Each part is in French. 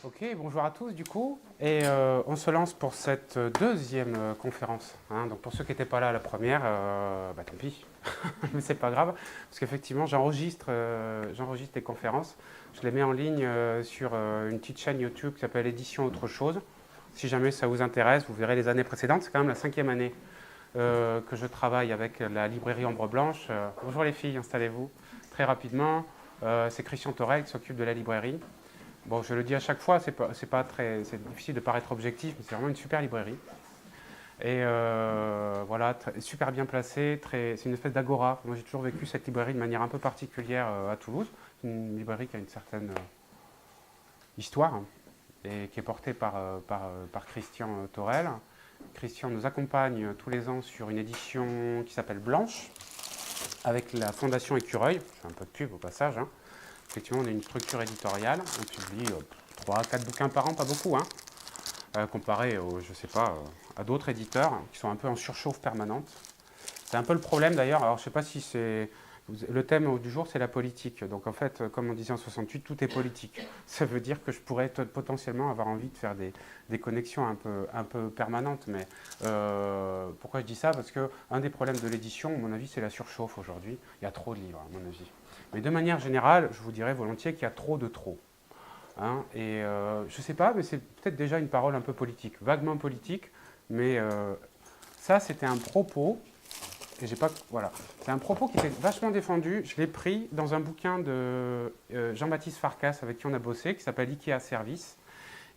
Ok, bonjour à tous du coup, et on se lance pour cette deuxième conférence. Donc pour ceux qui n'étaient pas là à la première, tant pis, mais c'est pas grave, parce qu'effectivement j'enregistre les conférences, je les mets en ligne sur une petite chaîne YouTube qui s'appelle Édition Autre Chose. Si jamais ça vous intéresse, vous verrez les années précédentes, c'est quand même la 5e année que je travaille avec la librairie Ombre Blanche. Bonjour les filles, installez-vous très rapidement. C'est Christian Torel qui s'occupe de la librairie. Bon, je le dis à chaque fois, c'est difficile de paraître objectif, mais c'est vraiment une super librairie. Et voilà, super bien placée, c'est une espèce d'agora. Moi, j'ai toujours vécu cette librairie de manière un peu particulière à Toulouse. C'est une librairie qui a une certaine histoire, hein, et qui est portée par Christian Torel. Christian nous accompagne tous les ans sur une édition qui s'appelle Blanche, avec la Fondation Écureuil. Je fais un peu de pub au passage, hein. Effectivement, on a une structure éditoriale. On publie 3-4 bouquins par an, pas beaucoup, hein, comparé je sais pas, à d'autres éditeurs qui sont un peu en surchauffe permanente. C'est un peu le problème d'ailleurs. Alors, je ne sais pas si c'est. Le thème du jour, c'est la politique. Donc, en fait, comme on disait en 68, tout est politique. Ça veut dire que je pourrais potentiellement avoir envie de faire des connexions un peu permanentes. Mais pourquoi je dis ça? Parce qu'un des problèmes de l'édition, à mon avis, c'est la surchauffe aujourd'hui. Il y a trop de livres, à mon avis. Mais de manière générale, je vous dirais volontiers qu'il y a trop de trop. Hein, et je ne sais pas, mais c'est peut-être déjà une parole un peu politique, vaguement politique, mais ça, c'était un propos, et j'ai pas, voilà, c'est un propos qui était vachement défendu. Je l'ai pris dans un bouquin de Jean-Baptiste Farkas, avec qui on a bossé, qui s'appelle Ikea Service,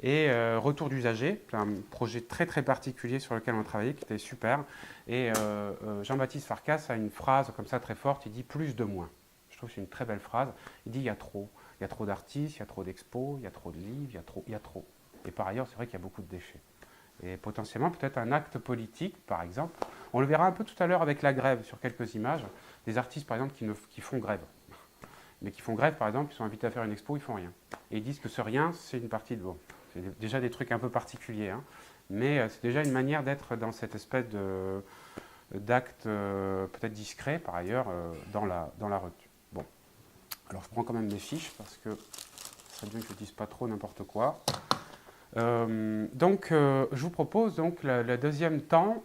et Retour d'usager, un projet très très particulier sur lequel on a travaillé, qui était super. Et Jean-Baptiste Farkas a une phrase comme ça très forte, il dit plus de moins. Je trouve que c'est une très belle phrase. Il dit il y a trop. Il y a trop d'artistes, il y a trop d'expos, il y a trop de livres, il y a trop. Et par ailleurs, c'est vrai qu'il y a beaucoup de déchets. Et potentiellement, peut-être un acte politique, par exemple. On le verra un peu tout à l'heure avec la grève, sur quelques images. Des artistes, par exemple, qui font grève. Mais qui font grève, par exemple, ils sont invités à faire une expo, ils font rien. Et ils disent que ce rien, c'est une partie de... Bon, c'est déjà des trucs un peu particuliers, hein. Mais c'est déjà une manière d'être dans cette espèce d'acte peut-être discret, par ailleurs, dans la retenue. Bon. Alors je prends quand même mes fiches parce que ça serait bien que je ne dise pas trop n'importe quoi. Je vous propose donc le deuxième temps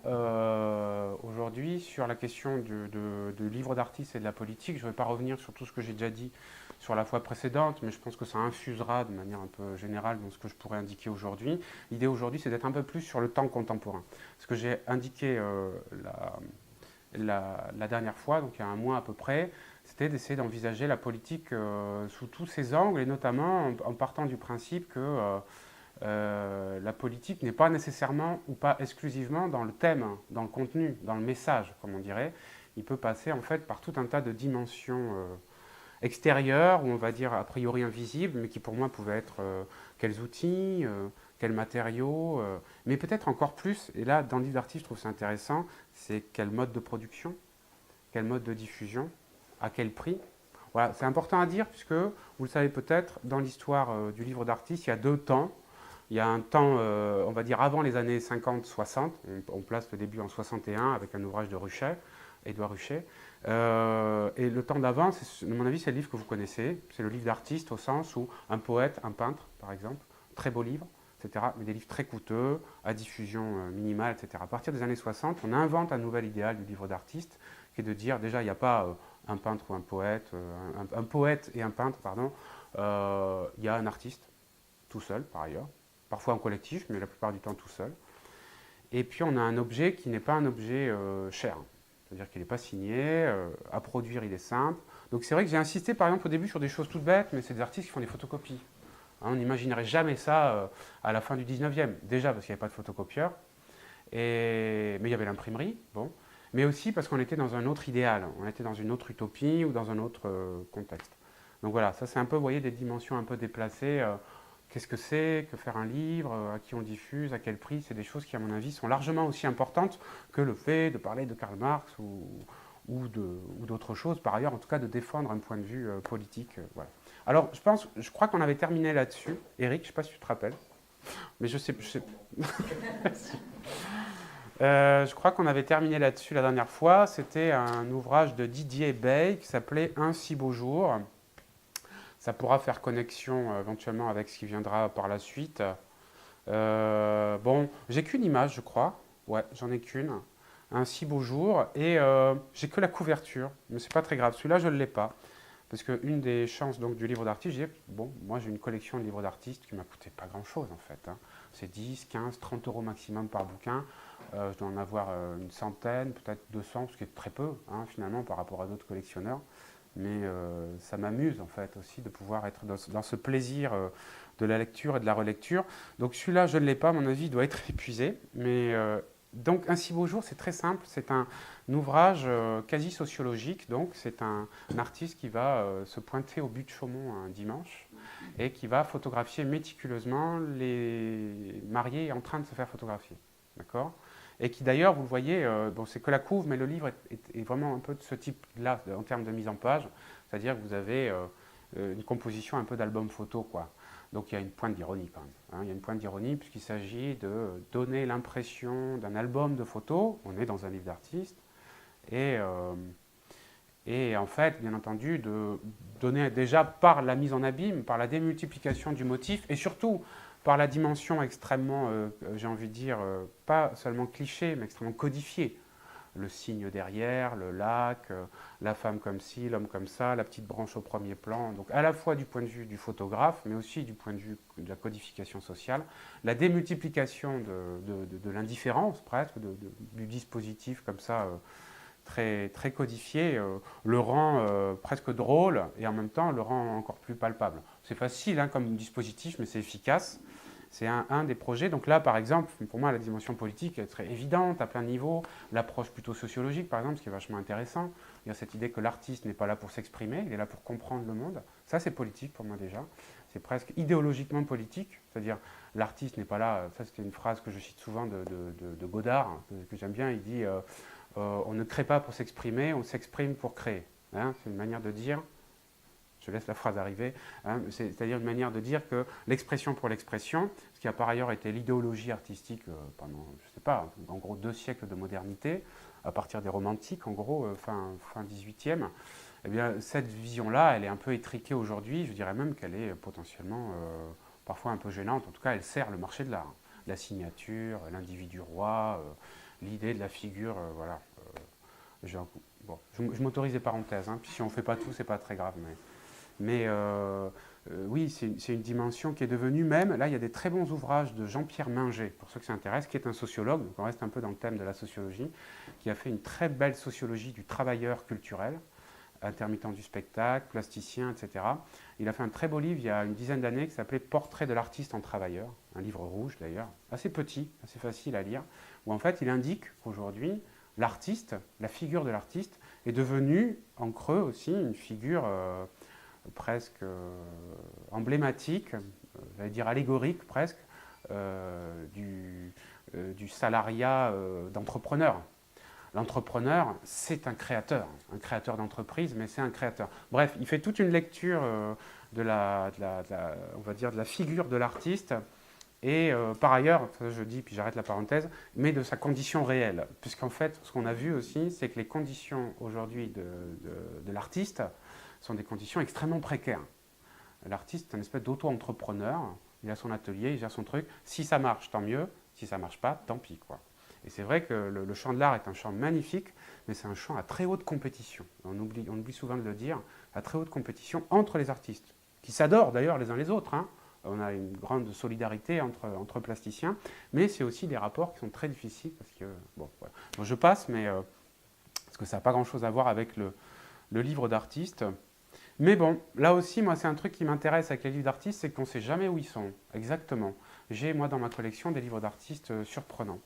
aujourd'hui sur la question du livre d'artiste et de la politique. Je ne vais pas revenir sur tout ce que j'ai déjà dit sur la fois précédente, mais je pense que ça infusera de manière un peu générale dans ce que je pourrais indiquer aujourd'hui. L'idée aujourd'hui, c'est d'être un peu plus sur le temps contemporain. Ce que j'ai indiqué la dernière fois, donc il y a un mois à peu près, c'était d'essayer d'envisager la politique sous tous ses angles, et notamment en partant du principe que la politique n'est pas nécessairement ou pas exclusivement dans le thème, dans le contenu, dans le message, comme on dirait. Il peut passer en fait par tout un tas de dimensions extérieures, ou on va dire a priori invisibles, mais qui pour moi pouvaient être quels outils, quels matériaux, mais peut-être encore plus, et là dans le livre d'artiste je trouve ça intéressant, c'est quel mode de production, quel mode de diffusion, à quel prix. Voilà, c'est important à dire puisque, vous le savez peut-être, dans l'histoire du livre d'artiste, il y a deux temps. Il y a un temps, on va dire, avant les années 50-60, on place le début en 61 avec un ouvrage de Ruchet, Édouard Ruchet. Et le temps d'avant, à mon avis, c'est le livre que vous connaissez. C'est le livre d'artiste au sens où un poète, un peintre, par exemple, très beau livre, etc., mais des livres très coûteux, à diffusion minimale, etc. À partir des années 60, on invente un nouvel idéal du livre d'artiste, qui est de dire, déjà, il n'y a pas un peintre ou un poète, un poète et un peintre, pardon, il y a un artiste, tout seul, par ailleurs, parfois en collectif, mais la plupart du temps tout seul. Et puis on a un objet qui n'est pas un objet cher. C'est-à-dire qu'il n'est pas signé, à produire il est simple. Donc c'est vrai que j'ai insisté par exemple au début sur des choses toutes bêtes, mais c'est des artistes qui font des photocopies. Hein, on n'imaginerait jamais ça à la fin du 19e. Déjà parce qu'il n'y avait pas de photocopieur, mais il y avait l'imprimerie, bon. Mais aussi parce qu'on était dans un autre idéal, on était dans une autre utopie ou dans un autre contexte. Donc voilà, ça c'est un peu, vous voyez, des dimensions un peu déplacées. Qu'est-ce que c'est que faire un livre, à qui on le diffuse, à quel prix? C'est des choses qui, à mon avis, sont largement aussi importantes que le fait de parler de Karl Marx ou d'autres choses. Par ailleurs, en tout cas, de défendre un point de vue politique. Voilà. Alors, je crois qu'on avait terminé là-dessus. Eric, je ne sais pas si tu te rappelles, mais je sais. Je crois qu'on avait terminé là-dessus la dernière fois. C'était un ouvrage de Didier Bey qui s'appelait Un si beau jour. Ça pourra faire connexion éventuellement avec ce qui viendra par la suite. Bon, j'ai qu'une image, je crois. Ouais, j'en ai qu'une. Un si beau jour. Et j'ai que la couverture. Mais c'est pas très grave. Celui-là, je ne l'ai pas. Parce qu'une des chances donc, du livre d'artiste, je dis, bon, moi j'ai une collection de livres d'artistes qui m'a coûté pas grand-chose en fait. Hein. C'est 10, 15, 30 euros maximum par bouquin. Je dois en avoir une centaine, peut-être 200, ce qui est très peu hein, finalement par rapport à d'autres collectionneurs. Mais ça m'amuse en fait aussi de pouvoir être dans ce plaisir de la lecture et de la relecture. Donc celui-là, je ne l'ai pas, à mon avis, il doit être épuisé. Mais donc Un si beau jour, c'est très simple. C'est un ouvrage quasi sociologique. Donc c'est un artiste qui va se pointer au but de Chaumont un dimanche et qui va photographier méticuleusement les mariés en train de se faire photographier. D'accord ? Et qui d'ailleurs, vous le voyez, bon, c'est que la couve, mais le livre est vraiment un peu de ce type-là en termes de mise en page. C'est-à-dire que vous avez une composition un peu d'album photo, quoi. Donc il y a une pointe d'ironie quand même. Hein. Il y a une pointe d'ironie puisqu'il s'agit de donner l'impression d'un album de photos. On est dans un livre d'artiste. Et, en fait, bien entendu, de donner déjà par la mise en abîme, par la démultiplication du motif et surtout par la dimension extrêmement, j'ai envie de dire, pas seulement cliché, mais extrêmement codifiée. Le cygne derrière, le lac, la femme comme ci, l'homme comme ça, la petite branche au premier plan. Donc à la fois du point de vue du photographe, mais aussi du point de vue de la codification sociale, la démultiplication de l'indifférence presque, du dispositif comme ça, très, très codifié, le rend presque drôle et en même temps le rend encore plus palpable. C'est facile hein, comme dispositif, mais c'est efficace. C'est un des projets. Donc là, par exemple, pour moi, la dimension politique est très évidente à plein de niveaux. L'approche plutôt sociologique, par exemple, ce qui est vachement intéressant. Il y a cette idée que l'artiste n'est pas là pour s'exprimer, il est là pour comprendre le monde. Ça, c'est politique pour moi déjà. C'est presque idéologiquement politique. C'est-à-dire, l'artiste n'est pas là. Ça, c'était une phrase que je cite souvent de Godard, hein, que j'aime bien. Il dit on ne crée pas pour s'exprimer, on s'exprime pour créer. Hein, c'est une manière de dire. Je laisse la phrase arriver, hein, c'est-à-dire une manière de dire que l'expression pour l'expression, ce qui a par ailleurs été l'idéologie artistique pendant, je ne sais pas, en gros 2 siècles de modernité, à partir des romantiques, en gros, fin 18e, eh bien, cette vision-là, elle est un peu étriquée aujourd'hui, je dirais même qu'elle est potentiellement parfois un peu gênante, en tout cas elle sert le marché de l'art. La signature, l'individu roi, l'idée de la figure, voilà. Je m'autorise des parenthèses, hein, puis si on ne fait pas tout, c'est pas très grave, mais oui, c'est une dimension qui est devenue même, là il y a des très bons ouvrages de Jean-Pierre Minger, pour ceux que ça intéresse, qui est un sociologue, donc on reste un peu dans le thème de la sociologie, qui a fait une très belle sociologie du travailleur culturel, intermittent du spectacle, plasticien, etc. Il a fait un très beau livre il y a une dizaine d'années qui s'appelait Portrait de l'artiste en travailleur, un livre rouge d'ailleurs, assez petit, assez facile à lire, où en fait il indique qu'aujourd'hui, l'artiste, la figure de l'artiste, est devenue en creux aussi une figure presque emblématique, j'allais dire allégorique presque, du salariat d'entrepreneur. L'entrepreneur, c'est un créateur d'entreprise, mais c'est un créateur. Bref, il fait toute une lecture on va dire de la figure de l'artiste et par ailleurs, je dis, puis j'arrête la parenthèse, mais de sa condition réelle. Puisqu'en fait, ce qu'on a vu aussi, c'est que les conditions aujourd'hui de l'artiste sont des conditions extrêmement précaires. L'artiste est un espèce d'auto-entrepreneur, il a son atelier, il gère son truc. Si ça marche, tant mieux. Si ça ne marche pas, tant pis, quoi. Et c'est vrai que le champ de l'art est un champ magnifique, mais c'est un champ à très haute compétition. On oublie souvent de le dire, à très haute compétition entre les artistes, qui s'adorent d'ailleurs les uns les autres, hein. On a une grande solidarité entre plasticiens, mais c'est aussi des rapports qui sont très difficiles parce que, bon, voilà. Bon, je passe, mais parce que ça n'a pas grand-chose à voir avec le livre d'artiste. Mais bon, là aussi, moi, c'est un truc qui m'intéresse avec les livres d'artistes, c'est qu'on ne sait jamais où ils sont, exactement. J'ai, moi, dans ma collection, des livres d'artistes surprenants.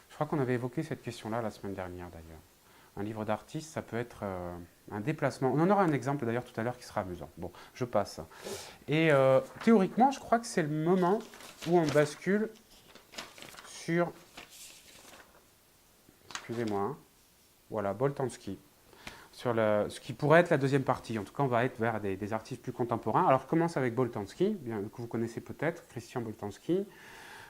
Je crois qu'on avait évoqué cette question-là la semaine dernière, d'ailleurs. Un livre d'artiste, ça peut être un déplacement. On en aura un exemple, d'ailleurs, tout à l'heure qui sera amusant. Bon, je passe. Et théoriquement, je crois que c'est le moment où on bascule sur... Excusez-moi. Hein. Voilà, Boltanski. Sur ce qui pourrait être la deuxième partie. En tout cas, on va être vers des artistes plus contemporains. Alors, je commence avec Boltanski, que vous connaissez peut-être, Christian Boltanski.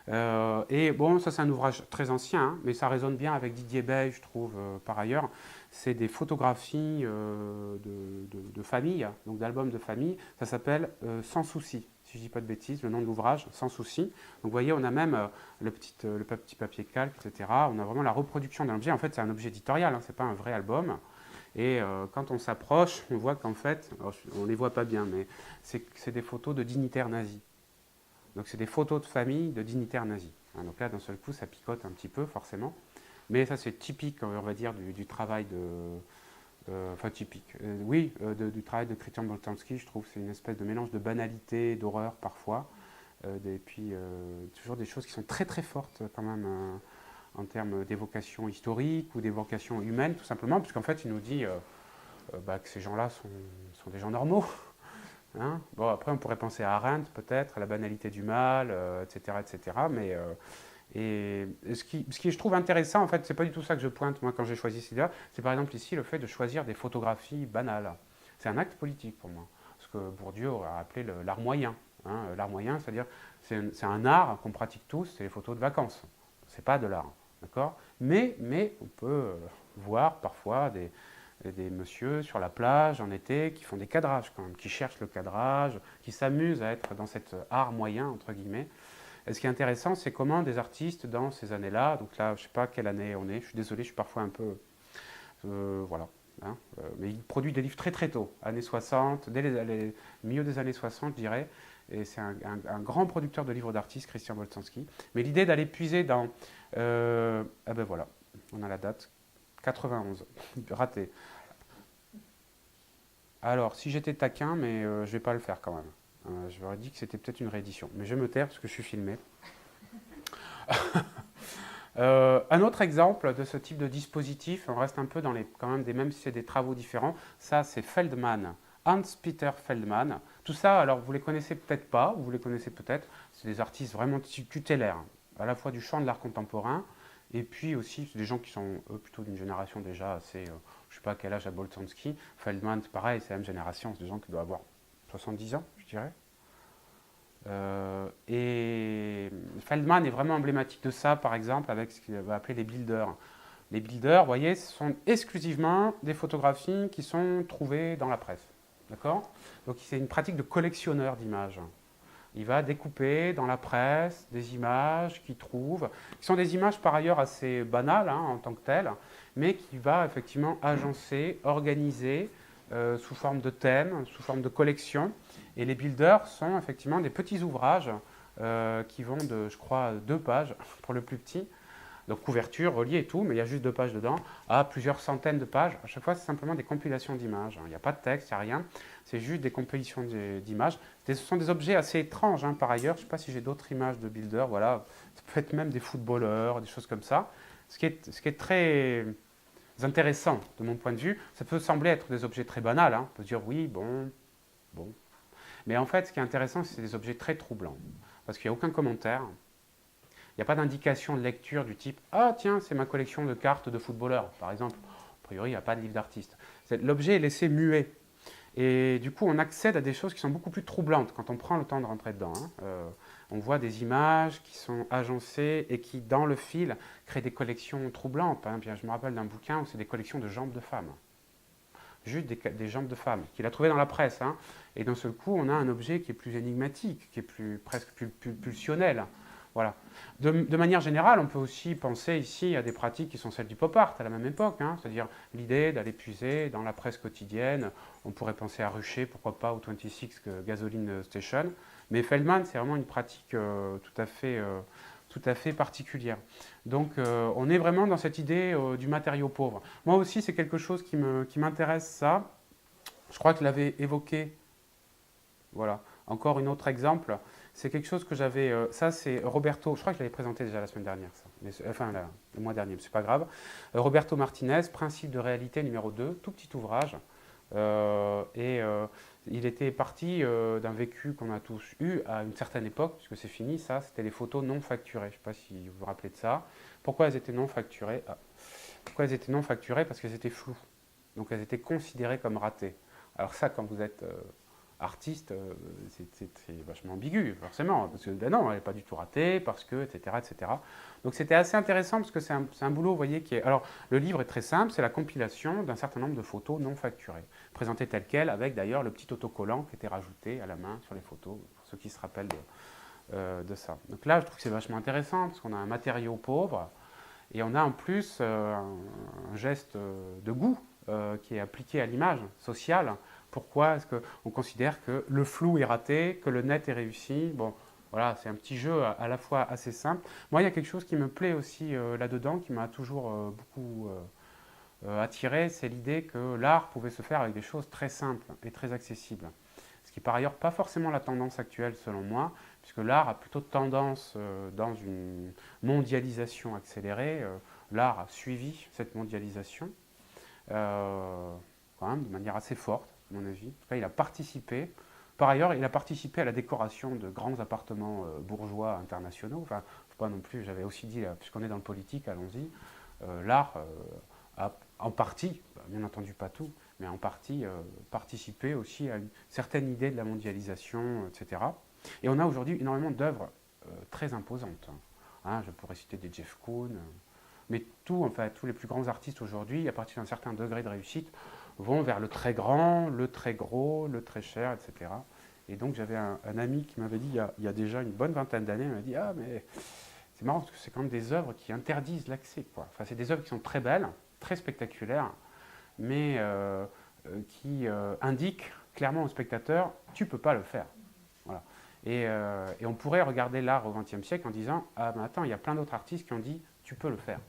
Et bon, ça c'est un ouvrage très ancien, hein, mais ça résonne bien avec Didier Bey, je trouve, par ailleurs. C'est des photographies de famille, donc d'albums de famille. Ça s'appelle Sans souci, si je ne dis pas de bêtises, le nom de l'ouvrage, Sans souci. Donc vous voyez, on a même le petit papier calque, etc. On a vraiment la reproduction d'un objet. En fait, c'est un objet éditorial, hein, ce n'est pas un vrai album. Et quand on s'approche, on voit qu'en fait, alors, on ne les voit pas bien, mais c'est des photos de dignitaires nazis. Donc c'est des photos de famille de dignitaires nazis. Hein, donc là, d'un seul coup, ça picote un petit peu, forcément. Mais ça, c'est typique, on va dire, du travail de... enfin, typique. Oui, du travail de Christian Boltanski, je trouve. C'est une espèce de mélange de banalité, d'horreur, parfois. Et puis, toujours des choses qui sont très, très fortes, quand même, en termes d'évocation historique ou d'évocation humaine, tout simplement, puisqu'en fait, il nous dit que ces gens-là sont des gens normaux. Hein, bon, après, on pourrait penser à Arendt, peut-être, à la banalité du mal, etc., etc. Mais et ce qui je trouve intéressant, en fait, c'est pas du tout ça que je pointe, moi, quand j'ai choisi cette idée-là. C'est par exemple ici le fait de choisir des photographies banales. C'est un acte politique pour moi. Ce que Bourdieu a appelé l'art moyen. Hein, l'art moyen, c'est-à-dire, c'est un art qu'on pratique tous, c'est les photos de vacances. C'est pas de l'art, d'accord, mais on peut voir parfois des messieurs sur la plage en été qui font des cadrages quand même, qui cherchent le cadrage, qui s'amusent à être dans cet art moyen, entre guillemets. Et ce qui est intéressant, c'est comment des artistes dans ces années-là, donc là, je ne sais pas quelle année on est, je suis désolé, je suis parfois un peu... voilà. Hein, mais il produit des livres très très tôt, années 60, dès les milieu des années 60, je dirais. Et c'est un grand producteur de livres d'artistes, Christian Boltanski. Mais l'idée d'aller puiser dans... ah ben voilà, on a la date, 91, raté. Alors, si j'étais taquin, mais je ne vais pas le faire quand même. Je leur ai dit que c'était peut-être une réédition. Mais je vais me taire parce que je suis filmé. Un autre exemple de ce type de dispositif, on reste un peu dans les, quand même, même si c'est des travaux différents, ça c'est Feldman, Hans-Peter Feldman. Tout ça, alors vous les connaissez peut-être pas, ou vous les connaissez peut-être, c'est des artistes vraiment tutélaires, à la fois du champ de l'art contemporain, et puis aussi c'est des gens qui sont eux plutôt d'une génération déjà assez, je sais pas à quel âge a Boltanski, Feldman pareil, c'est la même génération, c'est des gens qui doivent avoir 70 ans, je dirais. Et Feldman est vraiment emblématique de ça, par exemple, avec ce qu'il va appeler les builders. Les builders, vous voyez, ce sont exclusivement des photographies qui sont trouvées dans la presse. D'accord? Donc c'est une pratique de collectionneur d'images. Il va découper dans la presse des images qu'il trouve, qui sont des images par ailleurs assez banales hein, en tant que telles, mais qui va effectivement agencer, organiser sous forme de thèmes, sous forme de collection. Et les builders sont effectivement des petits ouvrages qui vont de, je crois, 2 pages pour le plus petit. Donc couverture, reliée et tout, mais il y a juste 2 pages dedans, à plusieurs centaines de pages. À chaque fois, c'est simplement des compilations d'images. Il n'y a pas de texte, il n'y a rien. C'est juste des compilations d'images. Ce sont des objets assez étranges, hein, par ailleurs. Je ne sais pas si j'ai d'autres images de builders. Voilà. Ça peut être même des footballeurs, des choses comme ça. Ce qui est très intéressant de mon point de vue. Ça peut sembler être des objets très banals. Hein. On peut se dire, oui, bon. Mais en fait, ce qui est intéressant, c'est des objets très troublants. Parce qu'il n'y a aucun commentaire. Il n'y a pas d'indication de lecture du type « Ah tiens, c'est ma collection de cartes de footballeurs », par exemple. A priori, il n'y a pas de livre d'artiste. L'objet est laissé muet. Et du coup, on accède à des choses qui sont beaucoup plus troublantes quand on prend le temps de rentrer dedans. Hein. On voit des images qui sont agencées et qui, dans le fil, créent des collections troublantes. Hein. Bien, je me rappelle d'un bouquin où c'est des collections de jambes de femmes. Juste des jambes de femmes, qu'il a trouvé dans la presse. Hein. Et d'un seul coup, on a un objet qui est plus énigmatique, qui est presque plus pulsionnel. Voilà. De manière générale, on peut aussi penser ici à des pratiques qui sont celles du pop art à la même époque, hein, c'est-à-dire l'idée d'aller puiser dans la presse quotidienne. On pourrait penser à Rucher, pourquoi pas, au 26 Gasoline Station. Mais Feldman, c'est vraiment une pratique tout à fait particulière. Donc on est vraiment dans cette idée du matériau pauvre. Moi aussi, c'est quelque chose qui m'intéresse, ça. Je crois que je l'avais évoqué. Voilà. Encore un autre exemple. C'est quelque chose que j'avais... ça, c'est Roberto... Je crois que je l'avais présenté déjà la semaine dernière, ça. Mais, enfin, le mois dernier, mais c'est pas grave. Roberto Martinez, Principe de réalité numéro 2, tout petit ouvrage. Il était parti d'un vécu qu'on a tous eu à une certaine époque, puisque c'est fini, ça, c'était les photos non facturées. Je ne sais pas si vous vous rappelez de ça. Pourquoi elles étaient non facturées? Pourquoi elles étaient non facturées? Parce qu'elles étaient floues. Donc elles étaient considérées comme ratées. Alors ça, quand vous êtes artiste, c'est vachement ambigu, forcément, parce que ben non, elle n'est pas du tout ratée, parce que, etc., etc. Donc c'était assez intéressant, parce que c'est un boulot, vous voyez, qui est... Alors, le livre est très simple, c'est la compilation d'un certain nombre de photos non facturées, présentées telles quelles, avec d'ailleurs le petit autocollant qui était rajouté à la main sur les photos, pour ceux qui se rappellent de ça. Donc là, je trouve que c'est vachement intéressant, parce qu'on a un matériau pauvre, et on a en plus un geste de goût qui est appliqué à l'image sociale. Pourquoi est-ce qu'on considère que le flou est raté, que le net est réussi? Bon, voilà, c'est un petit jeu à la fois assez simple. Moi, il y a quelque chose qui me plaît aussi là-dedans, qui m'a toujours beaucoup attiré, c'est l'idée que l'art pouvait se faire avec des choses très simples et très accessibles. Ce qui est par ailleurs pas forcément la tendance actuelle selon moi, puisque l'art a plutôt tendance, dans une mondialisation accélérée, l'art a suivi cette mondialisation, quand même de manière assez forte, à mon avis. En tout cas, il a participé. Par ailleurs, il a participé à la décoration de grands appartements bourgeois internationaux. Enfin, faut pas non plus, j'avais aussi dit, puisqu'on est dans le politique, allons-y, l'art a en partie, bien entendu pas tout, mais en partie participé aussi à une certaine idée de la mondialisation, etc. Et on a aujourd'hui énormément d'œuvres très imposantes. Hein, je pourrais citer des Jeff Koons, mais tout, en fait, tous les plus grands artistes aujourd'hui, à partir d'un certain degré de réussite, vont vers le très grand, le très gros, le très cher, etc. Et donc j'avais un ami qui m'avait dit, il y a déjà une bonne vingtaine d'années, il m'a dit « Ah, mais c'est marrant, parce que c'est quand même des œuvres qui interdisent l'accès. Enfin, c'est des œuvres qui sont très belles, très spectaculaires, mais qui indiquent clairement au spectateur, tu ne peux pas le faire. » Voilà. Et on pourrait regarder l'art au XXe siècle en disant, ah mais attends, il y a plein d'autres artistes qui ont dit, tu peux le faire.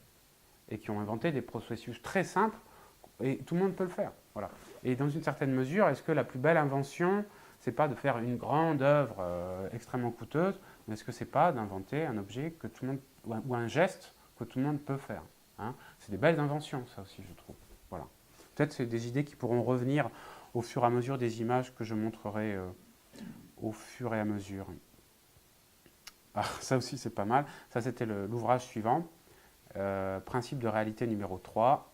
Et qui ont inventé des processus très simples, et tout le monde peut le faire. Voilà. Et dans une certaine mesure, est-ce que la plus belle invention, c'est pas de faire une grande œuvre extrêmement coûteuse, mais est-ce que c'est pas d'inventer un objet que tout le monde, ou un geste que tout le monde peut faire, hein? C'est des belles inventions, ça aussi, je trouve. Voilà. Peut-être c'est des idées qui pourront revenir au fur et à mesure des images que je montrerai au fur et à mesure. Ah, ça aussi, c'est pas mal. Ça, c'était l'ouvrage suivant. Principe de réalité numéro 3.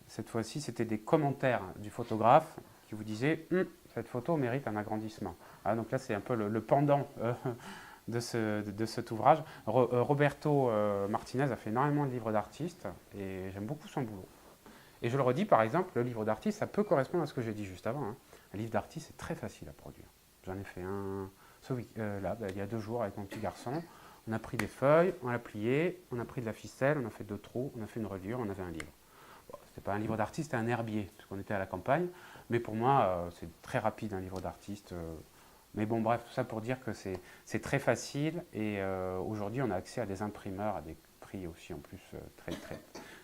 Cette fois-ci, c'était des commentaires du photographe qui vous disaient cette photo mérite un agrandissement. Ah, donc là, c'est un peu le pendant de cet ouvrage. Roberto Martinez a fait énormément de livres d'artistes et j'aime beaucoup son boulot. Et je le redis, par exemple, le livre d'artiste, ça peut correspondre à ce que j'ai dit juste avant. Hein. Un livre d'artiste, c'est très facile à produire. J'en ai fait un il y a 2 jours avec mon petit garçon. On a pris des feuilles, on l'a plié, on a pris de la ficelle, on a fait 2 trous, on a fait une reliure, on avait un livre. Bon, c'était pas un livre d'artiste, c'était un herbier, parce qu'on était à la campagne. Mais pour moi, c'est très rapide un livre d'artiste. Mais bon, bref, tout ça pour dire que c'est très facile. Et aujourd'hui, on a accès à des imprimeurs à des prix aussi en plus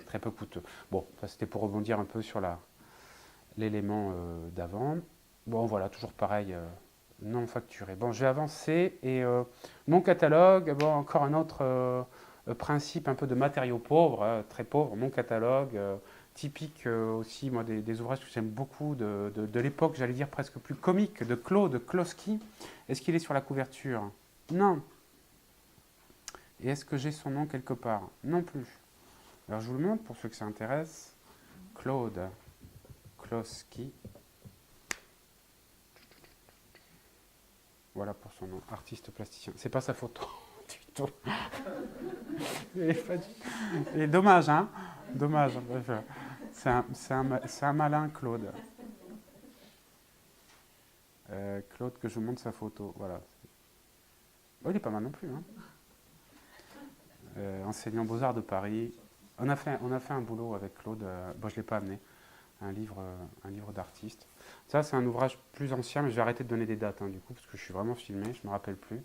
très peu coûteux. Bon, ça c'était pour rebondir un peu sur l'élément d'avant. Bon, voilà, toujours pareil. Non facturé. Bon, je vais avancer et mon catalogue, bon, encore un autre principe un peu de matériaux pauvres, très pauvres, mon catalogue, typique aussi, moi, des ouvrages que j'aime beaucoup de l'époque, j'allais dire presque plus comique, de Claude Kloski. Est-ce qu'il est sur la couverture? Non. Et est-ce que j'ai son nom quelque part? Non plus. Alors je vous le montre pour ceux que ça intéresse. Claude Kloski. Voilà pour son nom, artiste plasticien. C'est pas sa photo du tout. Et dommage, hein? Dommage. C'est un malin Claude. Claude, que je vous montre sa photo. Voilà. Oh, il est pas mal non plus. Hein? Enseignant Beaux-Arts de Paris. On a fait un boulot avec Claude. Bon, je ne l'ai pas amené. Un livre d'artiste. Ça, c'est un ouvrage plus ancien, mais je vais arrêter de donner des dates, hein, du coup, parce que je suis vraiment filmé, je ne me rappelle plus.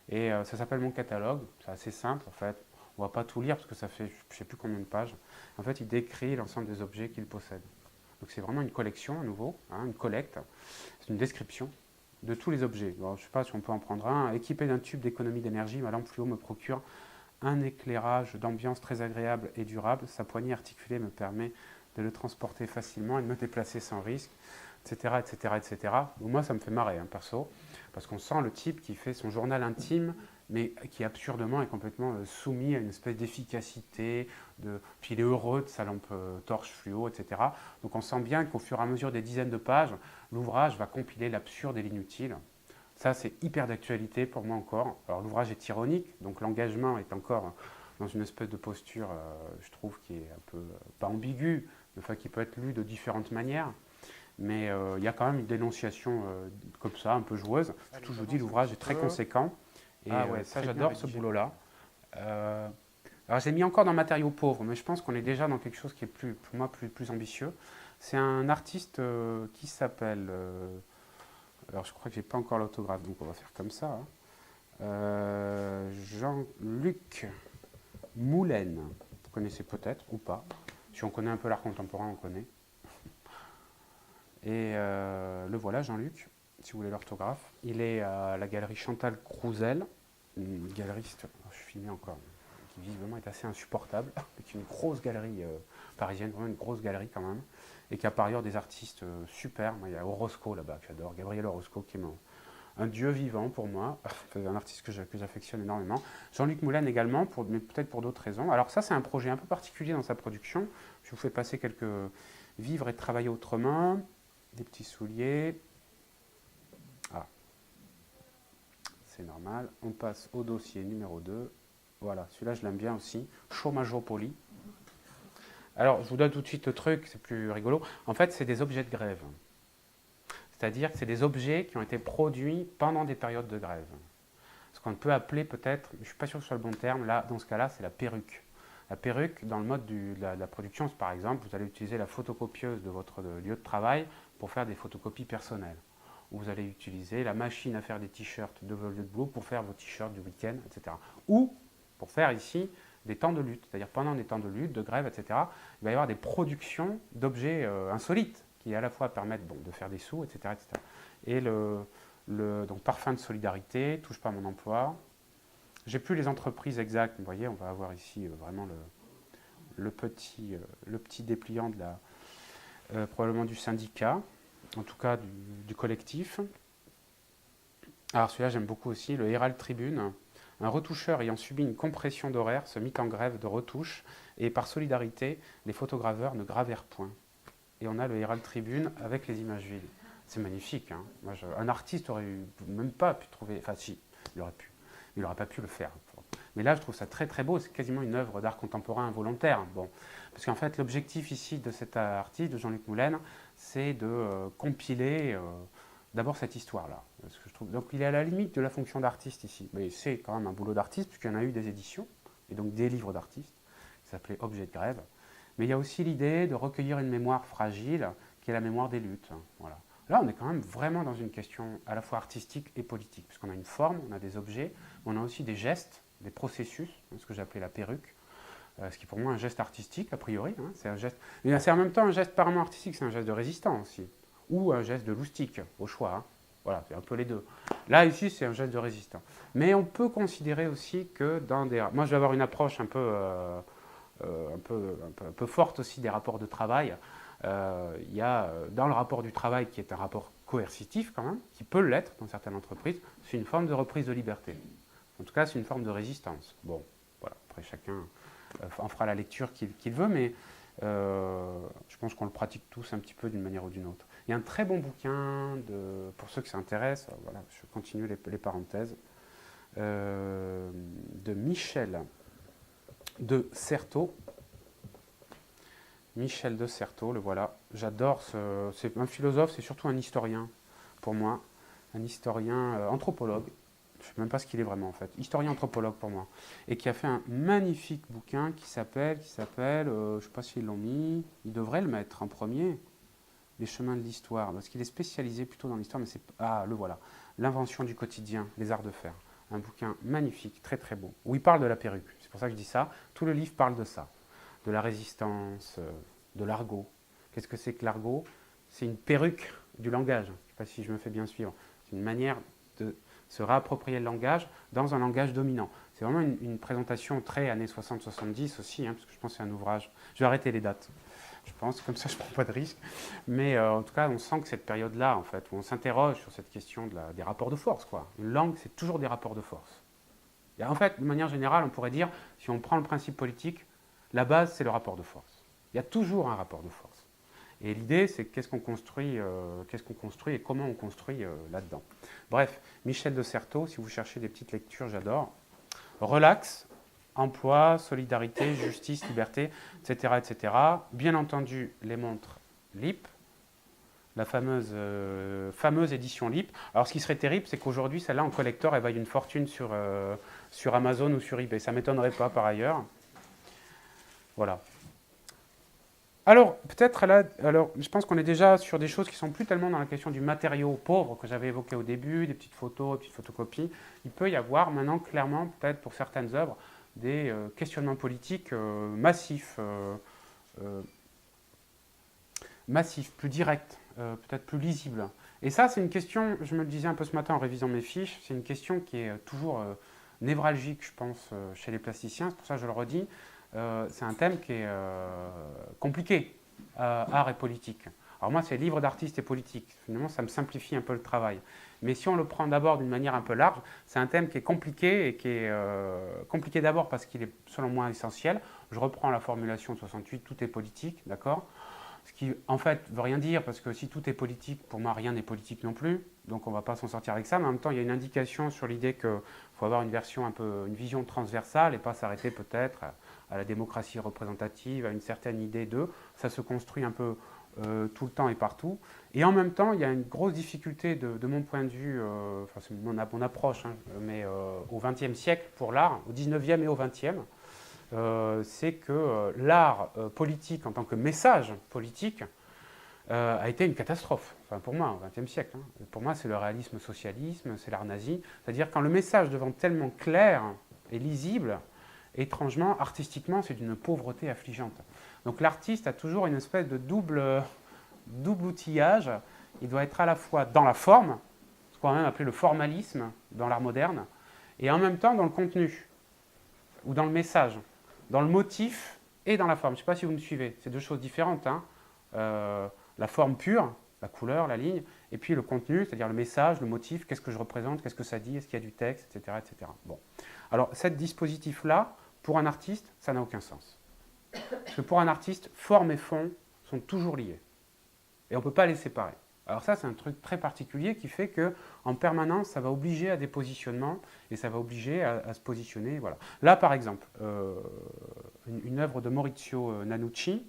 Et ça s'appelle Mon catalogue. C'est assez simple, en fait. On ne va pas tout lire, parce que ça fait, je ne sais plus combien de pages. En fait, il décrit l'ensemble des objets qu'il possède. Donc, c'est vraiment une collection, à nouveau, hein, une collecte. C'est une description de tous les objets. Alors, je ne sais pas si on peut en prendre un. Équipé d'un tube d'économie d'énergie, ma lampe fluo me procure un éclairage d'ambiance très agréable et durable. Sa poignée articulée me permet de le transporter facilement et de me déplacer sans risque. etc., etc., etc. Donc moi, ça me fait marrer, hein, perso, parce qu'on sent le type qui fait son journal intime, mais qui absurdement est complètement soumis à une espèce d'efficacité, puis il est heureux de sa lampe torche fluo, etc. Donc on sent bien qu'au fur et à mesure des dizaines de pages, l'ouvrage va compiler l'absurde et l'inutile. Ça, c'est hyper d'actualité pour moi encore. Alors l'ouvrage est ironique, donc l'engagement est encore dans une espèce de posture, je trouve, qui est un peu, pas ambiguë, mais enfin, qui peut être lue de différentes manières. Mais il y a quand même une dénonciation comme ça, un peu joueuse. Surtout, je vous dis, l'ouvrage est très conséquent. Et ça, j'adore ce boulot-là. Alors, j'ai mis encore dans matériaux pauvres, mais je pense qu'on est déjà dans quelque chose qui est pour moi plus ambitieux. C'est un artiste qui s'appelle... alors, je crois que j'ai pas encore l'autographe, donc on va faire comme ça. Jean-Luc Moulaine. Vous connaissez peut-être ou pas. Si on connaît un peu l'art contemporain, on connaît. Et le voilà, Jean-Luc, si vous voulez l'orthographe. Il est à la galerie Chantal Crouzel, une galeriste, je suis filmé encore, qui visiblement est assez insupportable, avec une grosse galerie parisienne, vraiment une grosse galerie quand même, et qui a par ailleurs des artistes super. Il y a Orozco là-bas, que j'adore, Gabriel Orozco, qui est un dieu vivant pour moi, un artiste que j'affectionne énormément. Jean-Luc Moulin également, mais peut-être pour d'autres raisons. Alors ça, c'est un projet un peu particulier dans sa production. Je vous fais passer quelques vivre et travailler autrement. Des petits souliers. Ah, c'est normal. On passe au dossier numéro 2. Voilà, celui-là, je l'aime bien aussi. Chômageopoly. Alors, je vous donne tout de suite le truc, c'est plus rigolo. En fait, c'est des objets de grève. C'est-à-dire que c'est des objets qui ont été produits pendant des périodes de grève. Ce qu'on peut appeler peut-être, je ne suis pas sûr que ce soit le bon terme, là, dans ce cas-là, c'est la perruque. La perruque, dans le mode de la production, c'est par exemple, vous allez utiliser la photocopieuse de votre lieu de travail pour faire des photocopies personnelles. Ou vous allez utiliser la machine à faire des t-shirts de vos lieux de boulot pour faire vos t-shirts du week-end, etc. Ou pour faire ici des temps de lutte, c'est-à-dire pendant des temps de lutte, de grève, etc. Il va y avoir des productions d'objets insolites qui à la fois permettent de faire des sous, etc. etc. Et donc parfum de solidarité, touche pas à mon emploi. J'ai plus les entreprises exactes, vous voyez, on va avoir ici vraiment le petit dépliant de probablement du syndicat, en tout cas du collectif. Alors celui-là j'aime beaucoup aussi, le Herald Tribune. Un retoucheur ayant subi une compression d'horaire se mit en grève de retouche et par solidarité, les photograveurs ne gravèrent point. Et on a le Herald Tribune avec les images vides. C'est magnifique. Hein. Moi, un artiste aurait même pas pu trouver... Enfin si, il aurait pu. Il n'aurait pas pu le faire. Mais là, je trouve ça très très beau. C'est quasiment une œuvre d'art contemporain involontaire. Bon. Parce qu'en fait, l'objectif ici de cet artiste, de Jean-Luc Moulin, c'est de compiler d'abord cette histoire-là. Donc il est à la limite de la fonction d'artiste ici. Mais c'est quand même un boulot d'artiste, puisqu'il y en a eu des éditions, et donc des livres d'artistes, qui s'appelaient Objets de grève. Mais il y a aussi l'idée de recueillir une mémoire fragile, qui est la mémoire des luttes. Voilà. Là, on est quand même vraiment dans une question à la fois artistique et politique, puisqu'on a une forme, on a des objets, mais on a aussi des gestes, des processus, ce que j'ai appelé la perruque, ce qui est pour moi un geste artistique, a priori. Hein, c'est un geste, mais c'est en même temps un geste pas vraiment artistique, c'est un geste de résistance aussi, ou un geste de loustique, au choix. Hein. Voilà, c'est un peu les deux. Là, ici, c'est un geste de résistance. Mais on peut considérer aussi que dans des... Moi, je vais avoir une approche un peu forte aussi des rapports de travail. Il y a dans le rapport du travail qui est un rapport coercitif quand même, qui peut l'être dans certaines entreprises, c'est une forme de reprise de liberté. En tout cas, c'est une forme de résistance. Bon, voilà, après chacun en fera la lecture qu'il veut, mais je pense qu'on le pratique tous un petit peu d'une manière ou d'une autre. Il y a un très bon bouquin, pour ceux que ça intéresse, voilà, je continue les parenthèses, de Michel de Certeau. Michel de Certeau, le voilà. J'adore c'est un philosophe, c'est surtout un historien pour moi. Un historien anthropologue. Je ne sais même pas ce qu'il est vraiment en fait. Historien anthropologue pour moi. Et qui a fait un magnifique bouquin qui s'appelle, je ne sais pas s'ils l'ont mis, ils devraient le mettre en premier, Les chemins de l'histoire. Parce qu'il est spécialisé plutôt dans l'histoire, mais c'est... Ah, le voilà. L'invention du quotidien, les arts de faire. Un bouquin magnifique, très très beau, où il parle de la perruque. C'est pour ça que je dis ça. Tout le livre parle de ça. De la résistance, de l'argot. Qu'est-ce que c'est que l'argot? C'est une perruque du langage. Je ne sais pas si je me fais bien suivre. C'est une manière de se réapproprier le langage dans un langage dominant. C'est vraiment une présentation très années 60-70 aussi, hein, parce que je pense que c'est un ouvrage. Je vais arrêter les dates. je pense, comme ça je ne prends pas de risque. Mais en tout cas, on sent que cette période-là, en fait, où on s'interroge sur cette question des rapports de force, quoi. Une langue, c'est toujours des rapports de force. Et en fait, de manière générale, on pourrait dire, si on prend le principe politique, la base, c'est le rapport de force. Il y a toujours un rapport de force. Et l'idée, c'est qu'est-ce qu'on construit et comment on construit là-dedans. Bref, Michel de Certeau, si vous cherchez des petites lectures, j'adore. Relax, emploi, solidarité, justice, liberté, etc., etc. Bien entendu, les montres LIP, la fameuse édition LIP. Alors, ce qui serait terrible, c'est qu'aujourd'hui, celle-là, en collector, elle vaille une fortune sur Amazon ou sur eBay. Ça ne m'étonnerait pas, par ailleurs. Voilà. Alors, peut-être là, je pense qu'on est déjà sur des choses qui sont plus tellement dans la question du matériau pauvre que j'avais évoqué au début, des petites photos, des petites photocopies. Il peut y avoir maintenant clairement, peut-être pour certaines œuvres, des questionnements politiques massifs, plus directs, peut-être plus lisibles. Et ça, c'est une question, je me le disais un peu ce matin en révisant mes fiches, c'est une question qui est toujours névralgique, je pense, chez les plasticiens, c'est pour ça que je le redis. C'est un thème qui est compliqué, art et politique. Alors moi, c'est livre d'artistes et politique. Finalement, ça me simplifie un peu le travail. Mais si on le prend d'abord d'une manière un peu large, c'est un thème qui est compliqué et qui est compliqué d'abord parce qu'il est, selon moi, essentiel. Je reprends la formulation de 68, tout est politique, d'accord ? Ce qui, en fait, veut rien dire, parce que si tout est politique, pour moi, rien n'est politique non plus. Donc on ne va pas s'en sortir avec ça. Mais en même temps, il y a une indication sur l'idée qu'il faut avoir une vision transversale et pas s'arrêter peut-être à la démocratie représentative, à une certaine idée d'eux. Ça se construit un peu tout le temps et partout. Et en même temps, il y a une grosse difficulté de mon point de vue, enfin c'est mon approche, hein, mais au XXe siècle pour l'art, au XIXe et au XXe, c'est que l'art politique en tant que message politique a été une catastrophe. Enfin pour moi, au XXe siècle. Hein. Pour moi, c'est le réalisme socialisme, c'est l'art nazi. C'est-à-dire quand le message devient tellement clair et lisible, étrangement, artistiquement, c'est d'une pauvreté affligeante. Donc l'artiste a toujours une espèce de double outillage. Il doit être à la fois dans la forme, ce qu'on va même appeler le formalisme dans l'art moderne, et en même temps dans le contenu, ou dans le message, dans le motif et dans la forme. Je ne sais pas si vous me suivez, c'est deux choses différentes. Hein. La forme pure, la couleur, la ligne, et puis le contenu, c'est-à-dire le message, le motif, qu'est-ce que je représente, qu'est-ce que ça dit, est-ce qu'il y a du texte, etc. etc. Bon. Alors, ce dispositif-là, pour un artiste, ça n'a aucun sens. Parce que pour un artiste, forme et fond sont toujours liés. Et on ne peut pas les séparer. Alors ça, c'est un truc très particulier qui fait qu'en permanence, ça va obliger à des positionnements et ça va obliger à se positionner. Voilà. Là, par exemple, une œuvre de Maurizio Nanucci,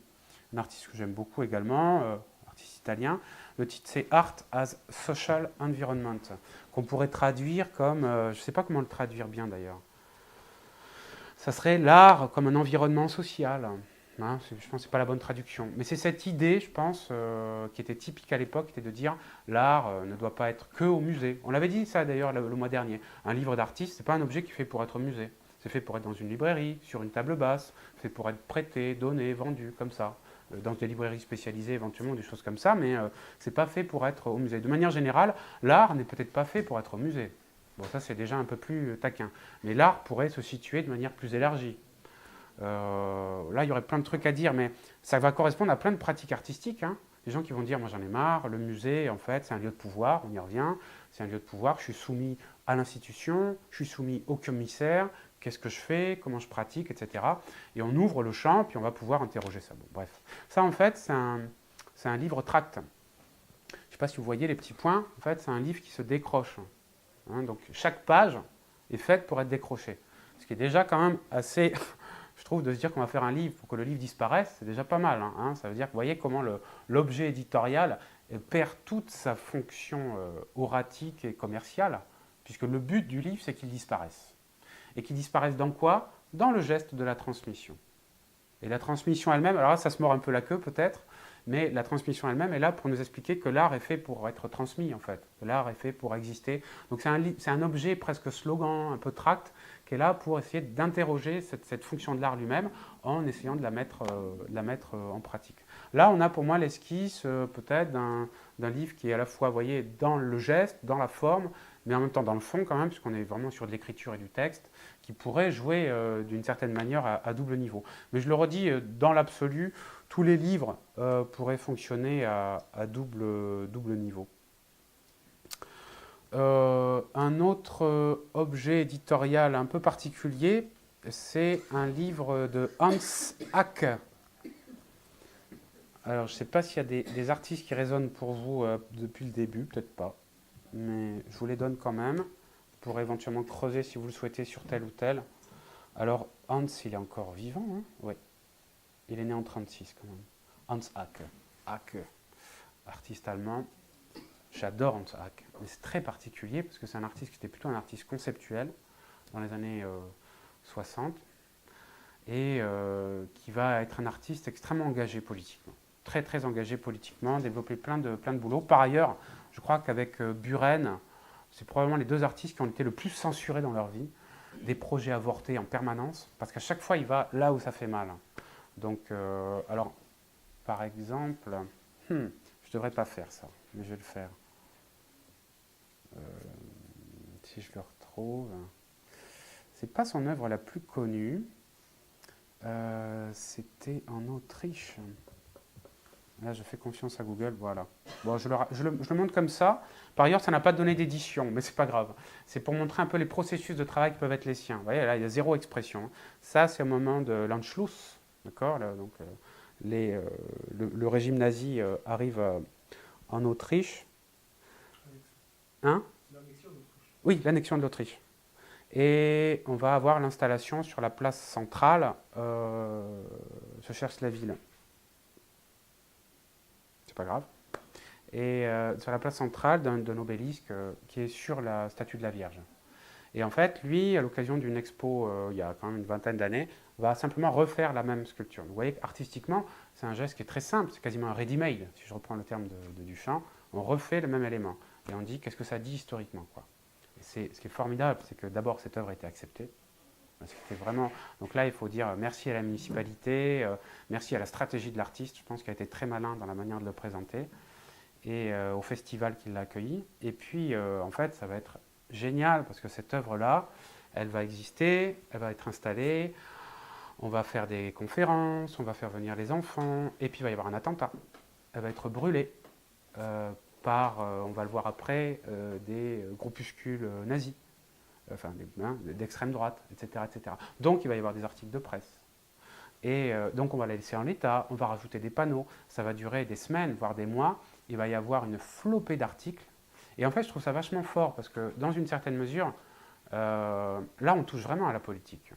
un artiste que j'aime beaucoup également, artiste italien. Le titre, c'est Art as Social Environment, qu'on pourrait traduire comme, je ne sais pas comment le traduire bien d'ailleurs. Ça serait l'art comme un environnement social. Hein, je pense que ce n'est pas la bonne traduction. Mais c'est cette idée, je pense, qui était typique à l'époque, était de dire l'art ne doit pas être que au musée. On l'avait dit ça d'ailleurs le mois dernier. Un livre d'artiste, ce n'est pas un objet qui est fait pour être au musée. C'est fait pour être dans une librairie, sur une table basse, fait pour être prêté, donné, vendu, comme ça. Dans des librairies spécialisées éventuellement, des choses comme ça, mais ce n'est pas fait pour être au musée. De manière générale, l'art n'est peut-être pas fait pour être au musée. Bon, ça c'est déjà un peu plus taquin. Mais l'art pourrait se situer de manière plus élargie. Là, il y aurait plein de trucs à dire, mais ça va correspondre à plein de pratiques artistiques. Hein. Des gens qui vont dire, moi j'en ai marre, le musée, en fait, c'est un lieu de pouvoir, on y revient, c'est un lieu de pouvoir, je suis soumis à l'institution, je suis soumis au commissaire, qu'est-ce que je fais, comment je pratique, etc. Et on ouvre le champ, puis on va pouvoir interroger ça. Bon, bref, ça en fait, c'est un livre tract. Je ne sais pas si vous voyez les petits points, en fait, c'est un livre qui se décroche. Hein, donc chaque page est faite pour être décrochée. Ce qui est déjà quand même assez... Je trouve de se dire qu'on va faire un livre pour que le livre disparaisse, c'est déjà pas mal. Hein. Ça veut dire que vous voyez comment l'objet éditorial perd toute sa fonction oratique et commerciale, puisque le but du livre, c'est qu'il disparaisse. Et qu'il disparaisse dans quoi ? Dans le geste de la transmission. Et la transmission elle-même, alors là, ça se mord un peu la queue peut-être, mais la transmission elle-même est là pour nous expliquer que l'art est fait pour être transmis, en fait. Que l'art est fait pour exister. Donc c'est un objet presque slogan, un peu tract, qui est là pour essayer d'interroger cette fonction de l'art lui-même en essayant de la mettre en pratique. Là, on a pour moi l'esquisse peut-être d'un livre qui est à la fois, vous voyez, dans le geste, dans la forme, mais en même temps dans le fond quand même, puisqu'on est vraiment sur de l'écriture et du texte, qui pourrait jouer d'une certaine manière à double niveau. Mais je le redis, dans l'absolu, tous les livres pourraient fonctionner à double niveau. Un autre objet éditorial un peu particulier, c'est un livre de Hans Hack. Alors, je ne sais pas s'il y a des artistes qui résonnent pour vous depuis le début, peut-être pas, mais je vous les donne quand même pour éventuellement creuser si vous le souhaitez sur tel ou tel. Alors, Hans, il est encore vivant, hein? Oui. Il est né en 1936 quand même. Hans Hack. Hack, artiste allemand. J'adore Hans Hack, mais c'est très particulier parce que c'est un artiste qui était plutôt un artiste conceptuel dans les années 60 et qui va être un artiste extrêmement engagé politiquement. Très très engagé politiquement, développé plein de boulot. Par ailleurs, je crois qu'avec Buren, c'est probablement les deux artistes qui ont été le plus censurés dans leur vie, des projets avortés en permanence, parce qu'à chaque fois il va là où ça fait mal. Donc, alors, par exemple, je ne devrais pas faire ça, mais je vais le faire. Si je le retrouve, c'est pas son œuvre la plus connue. C'était en Autriche. Là, je fais confiance à Google, voilà. Bon, je le montre comme ça. Par ailleurs, ça n'a pas donné d'édition, mais c'est pas grave. C'est pour montrer un peu les processus de travail qui peuvent être les siens. Vous voyez, là, il y a zéro expression. Ça, c'est au moment de l'Anschluss, d'accord. Donc, le régime nazi arrive en Autriche. Hein? Oui, l'annexion de l'Autriche. Et on va avoir l'installation sur la place centrale, je cherche la ville. C'est pas grave. Et sur la place centrale d'un obélisque qui est sur la statue de la Vierge. Et en fait, lui, à l'occasion d'une expo il y a quand même une vingtaine d'années, va simplement refaire la même sculpture. Vous voyez qu'artistiquement, c'est un geste qui est très simple, c'est quasiment un ready-made, si je reprends le terme de Duchamp. On refait le même élément. Et on dit qu'est-ce que ça dit historiquement, quoi. Et ce qui est formidable, c'est que d'abord, cette œuvre a été acceptée. C'était vraiment... Donc là, il faut dire merci à la municipalité, merci à la stratégie de l'artiste, je pense qu'il a été très malin dans la manière de le présenter, et au festival qui l'a accueilli. Et puis, en fait, ça va être génial, parce que cette œuvre-là, elle va exister, elle va être installée, on va faire des conférences, on va faire venir les enfants, et puis il va y avoir un attentat. Elle va être brûlée par, on va le voir après, des groupuscules nazis. Enfin, d'extrême droite, etc., etc. Donc, il va y avoir des articles de presse. Et donc, on va la laisser en l'état, on va rajouter des panneaux, ça va durer des semaines, voire des mois. Il va y avoir une flopée d'articles. Et en fait, je trouve ça vachement fort, parce que dans une certaine mesure, là, on touche vraiment à la politique.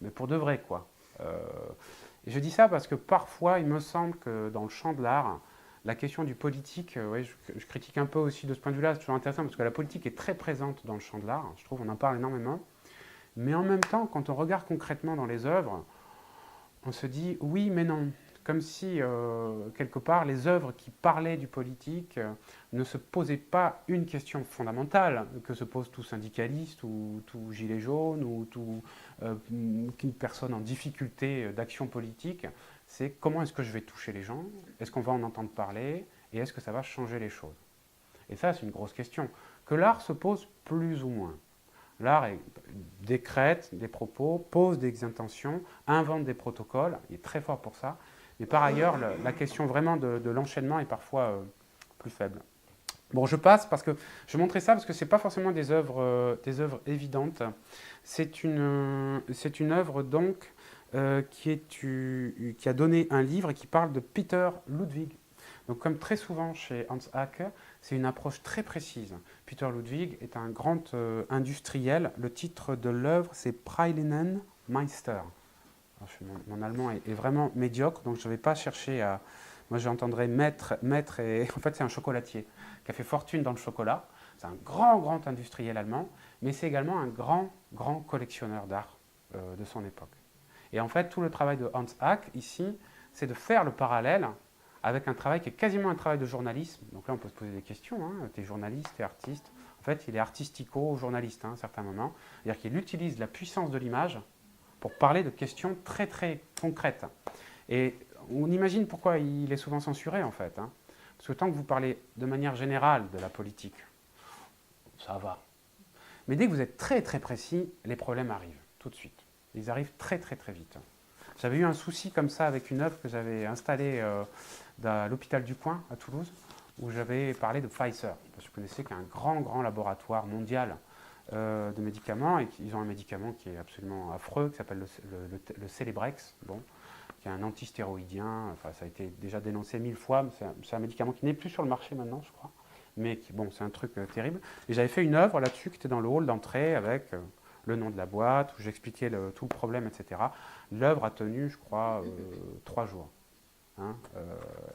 Mais pour de vrai, quoi. Et je dis ça parce que parfois, il me semble que dans le champ de l'art, la question du politique, ouais, je critique un peu aussi de ce point de vue-là, c'est toujours intéressant parce que la politique est très présente dans le champ de l'art, je trouve, on en parle énormément. Mais en même temps, quand on regarde concrètement dans les œuvres, on se dit oui, mais non. Comme si, quelque part, les œuvres qui parlaient du politique ne se posaient pas une question fondamentale que se pose tout syndicaliste ou tout gilet jaune ou toute personne en difficulté d'action politique. C'est comment est-ce que je vais toucher les gens, est-ce qu'on va en entendre parler, et est-ce que ça va changer les choses. Et ça, c'est une grosse question, que l'art se pose plus ou moins. L'art décrète des propos, pose des intentions, invente des protocoles, il est très fort pour ça, mais par ailleurs, la question vraiment de l'enchaînement est parfois plus faible. Bon, je passe parce que je montrais ça parce que ce n'est pas forcément des œuvres évidentes. C'est une œuvre donc qui a donné un livre et qui parle de Peter Ludwig. Donc comme très souvent chez Hans Hack, c'est une approche très précise. Peter Ludwig est un grand industriel. Le titre de l'œuvre, c'est Prailinen Meister. Mon allemand est vraiment médiocre, donc je ne vais pas chercher à... Moi, j'entendrais maître, et en fait, c'est un chocolatier qui a fait fortune dans le chocolat. C'est un grand industriel allemand, mais c'est également un grand collectionneur d'art de son époque. Et en fait, tout le travail de Hans Hack, ici, c'est de faire le parallèle avec un travail qui est quasiment un travail de journalisme. Donc là, on peut se poser des questions. Hein. Tu es journaliste, tu es artiste. En fait, il est artistico-journaliste à un certain moment. C'est-à-dire qu'il utilise la puissance de l'image pour parler de questions très concrètes. Et on imagine pourquoi il est souvent censuré, en fait. Hein. Parce que tant que vous parlez de manière générale de la politique, ça va. Mais dès que vous êtes très précis, les problèmes arrivent tout de suite. Ils arrivent très vite. J'avais eu un souci comme ça avec une œuvre que j'avais installée à l'hôpital du Coin, à Toulouse, où j'avais parlé de Pfizer. Parce que je connaissais qu'un grand laboratoire mondial de médicaments, et qu'ils ont un médicament qui est absolument affreux, qui s'appelle le Celebrex, bon, qui est un antistéroïdien. Enfin, ça a été déjà dénoncé 1000 fois, mais c'est un médicament qui n'est plus sur le marché maintenant, je crois. Mais bon, c'est un truc terrible. Et j'avais fait une œuvre là-dessus qui était dans le hall d'entrée avec le nom de la boîte, où j'expliquais tout le problème, etc. L'œuvre a tenu, je crois, 3 jours. Hein.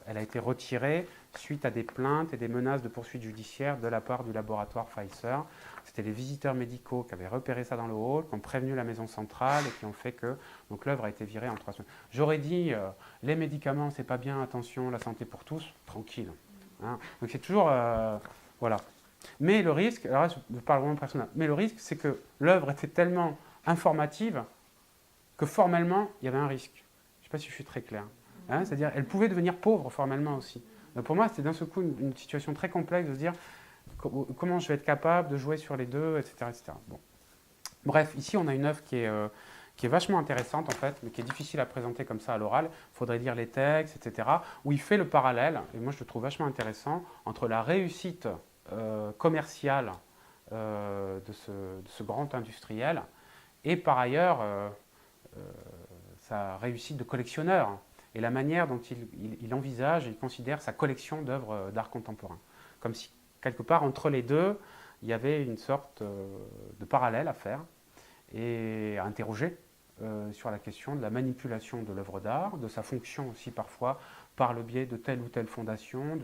Elle a été retirée suite à des plaintes et des menaces de poursuite judiciaire de la part du laboratoire Pfizer. C'était les visiteurs médicaux qui avaient repéré ça dans le hall, qui ont prévenu la maison centrale et qui ont fait que donc l'œuvre a été virée en 3 semaines. J'aurais dit les médicaments c'est pas bien, attention, la santé pour tous, tranquille. Hein. Donc c'est toujours voilà. Mais le risque, alors là je parle vraiment personnel, mais le risque c'est que l'œuvre était tellement informative que formellement il y avait un risque. Je ne sais pas si je suis très clair. Hein, c'est-à-dire, elle pouvait devenir pauvre formellement aussi. Donc pour moi, c'était d'un seul coup une situation très complexe de se dire comment je vais être capable de jouer sur les deux, etc. etc. Bon. Bref, ici, on a une œuvre qui est vachement intéressante, en fait, mais qui est difficile à présenter comme ça à l'oral. Il faudrait lire les textes, etc., où il fait le parallèle, et moi je le trouve vachement intéressant, entre la réussite commerciale de ce grand industriel et par ailleurs sa réussite de collectionneur et la manière dont il envisage et il considère sa collection d'œuvres d'art contemporain. Comme si, quelque part, entre les deux, il y avait une sorte de parallèle à faire et à interroger sur la question de la manipulation de l'œuvre d'art, de sa fonction aussi parfois par le biais de telle ou telle fondation.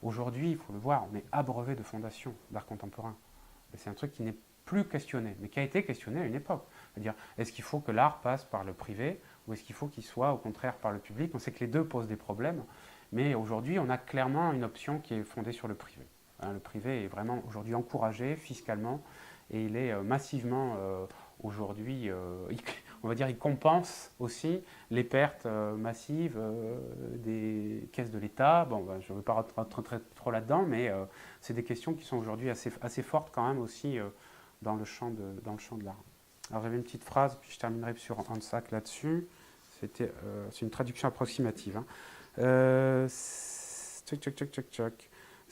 Aujourd'hui, il faut le voir, on est abreuvé de fondations d'art contemporain. Et c'est un truc qui n'est plus questionné, mais qui a été questionné à une époque. C'est-à-dire, est-ce qu'il faut que l'art passe par le privé ou est-ce qu'il faut qu'il soit au contraire par le public? On sait que les deux posent des problèmes, mais aujourd'hui, on a clairement une option qui est fondée sur le privé. Hein, le privé est vraiment aujourd'hui encouragé fiscalement et il est massivement aujourd'hui, on va dire, il compense aussi les pertes massives des caisses de l'État. Bon, je ne veux pas rentrer trop là-dedans, mais c'est des questions qui sont aujourd'hui assez fortes quand même aussi dans le champ de l'art. Alors j'avais une petite phrase, puis je terminerai sur Hansack là-dessus. C'est une traduction approximative. Hein.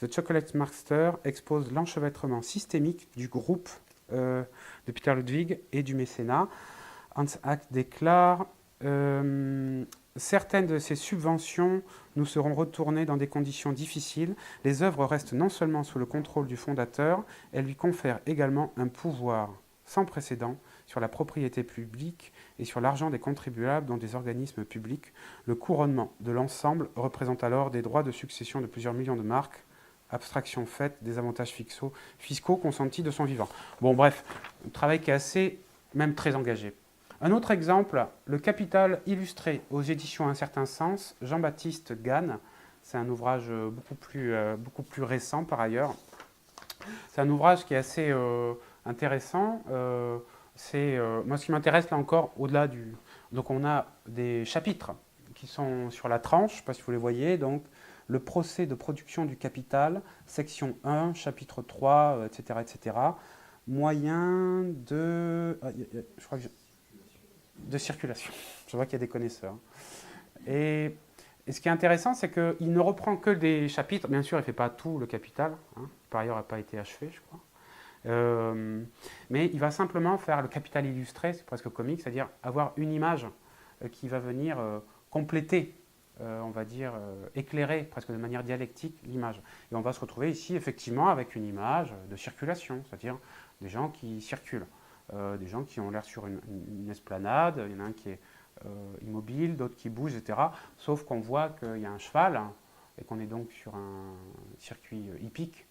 The Chocolate Master expose l'enchevêtrement systémique du groupe de Peter Ludwig et du mécénat. Hansack déclare certaines de ces subventions nous seront retournées dans des conditions difficiles. Les œuvres restent non seulement sous le contrôle du fondateur, elles lui confèrent également un pouvoir sans précédent sur la propriété publique et sur l'argent des contribuables dans des organismes publics. Le couronnement de l'ensemble représente alors des droits de succession de plusieurs millions de marques, abstraction faite des avantages fiscaux consentis de son vivant. Bon, bref, un travail qui est assez, même très engagé. Un autre exemple, Le Capital illustré aux éditions Un certain sens, Jean-Baptiste Gane. C'est un ouvrage beaucoup plus récent par ailleurs. C'est un ouvrage qui est assez intéressant. Moi, ce qui m'intéresse là encore, au-delà du... Donc on a des chapitres qui sont sur la tranche, je ne sais pas si vous les voyez, donc le procès de production du capital, section 1, chapitre 3, etc., etc. Moyen de... je crois que de circulation. Je vois qu'il y a des connaisseurs. Et ce qui est intéressant, c'est qu'il ne reprend que des chapitres. Bien sûr, il ne fait pas tout le capital. Hein. Par ailleurs, il n'a pas été achevé, je crois. Mais il va simplement faire le capital illustré, c'est presque comique, c'est-à-dire avoir une image qui va venir compléter, on va dire, éclairer presque de manière dialectique l'image. Et on va se retrouver ici effectivement avec une image de circulation, c'est-à-dire des gens qui circulent, des gens qui ont l'air sur une esplanade, il y en a un qui est immobile, d'autres qui bougent, etc. Sauf qu'on voit qu'il y a un cheval hein, et qu'on est donc sur un circuit hippique,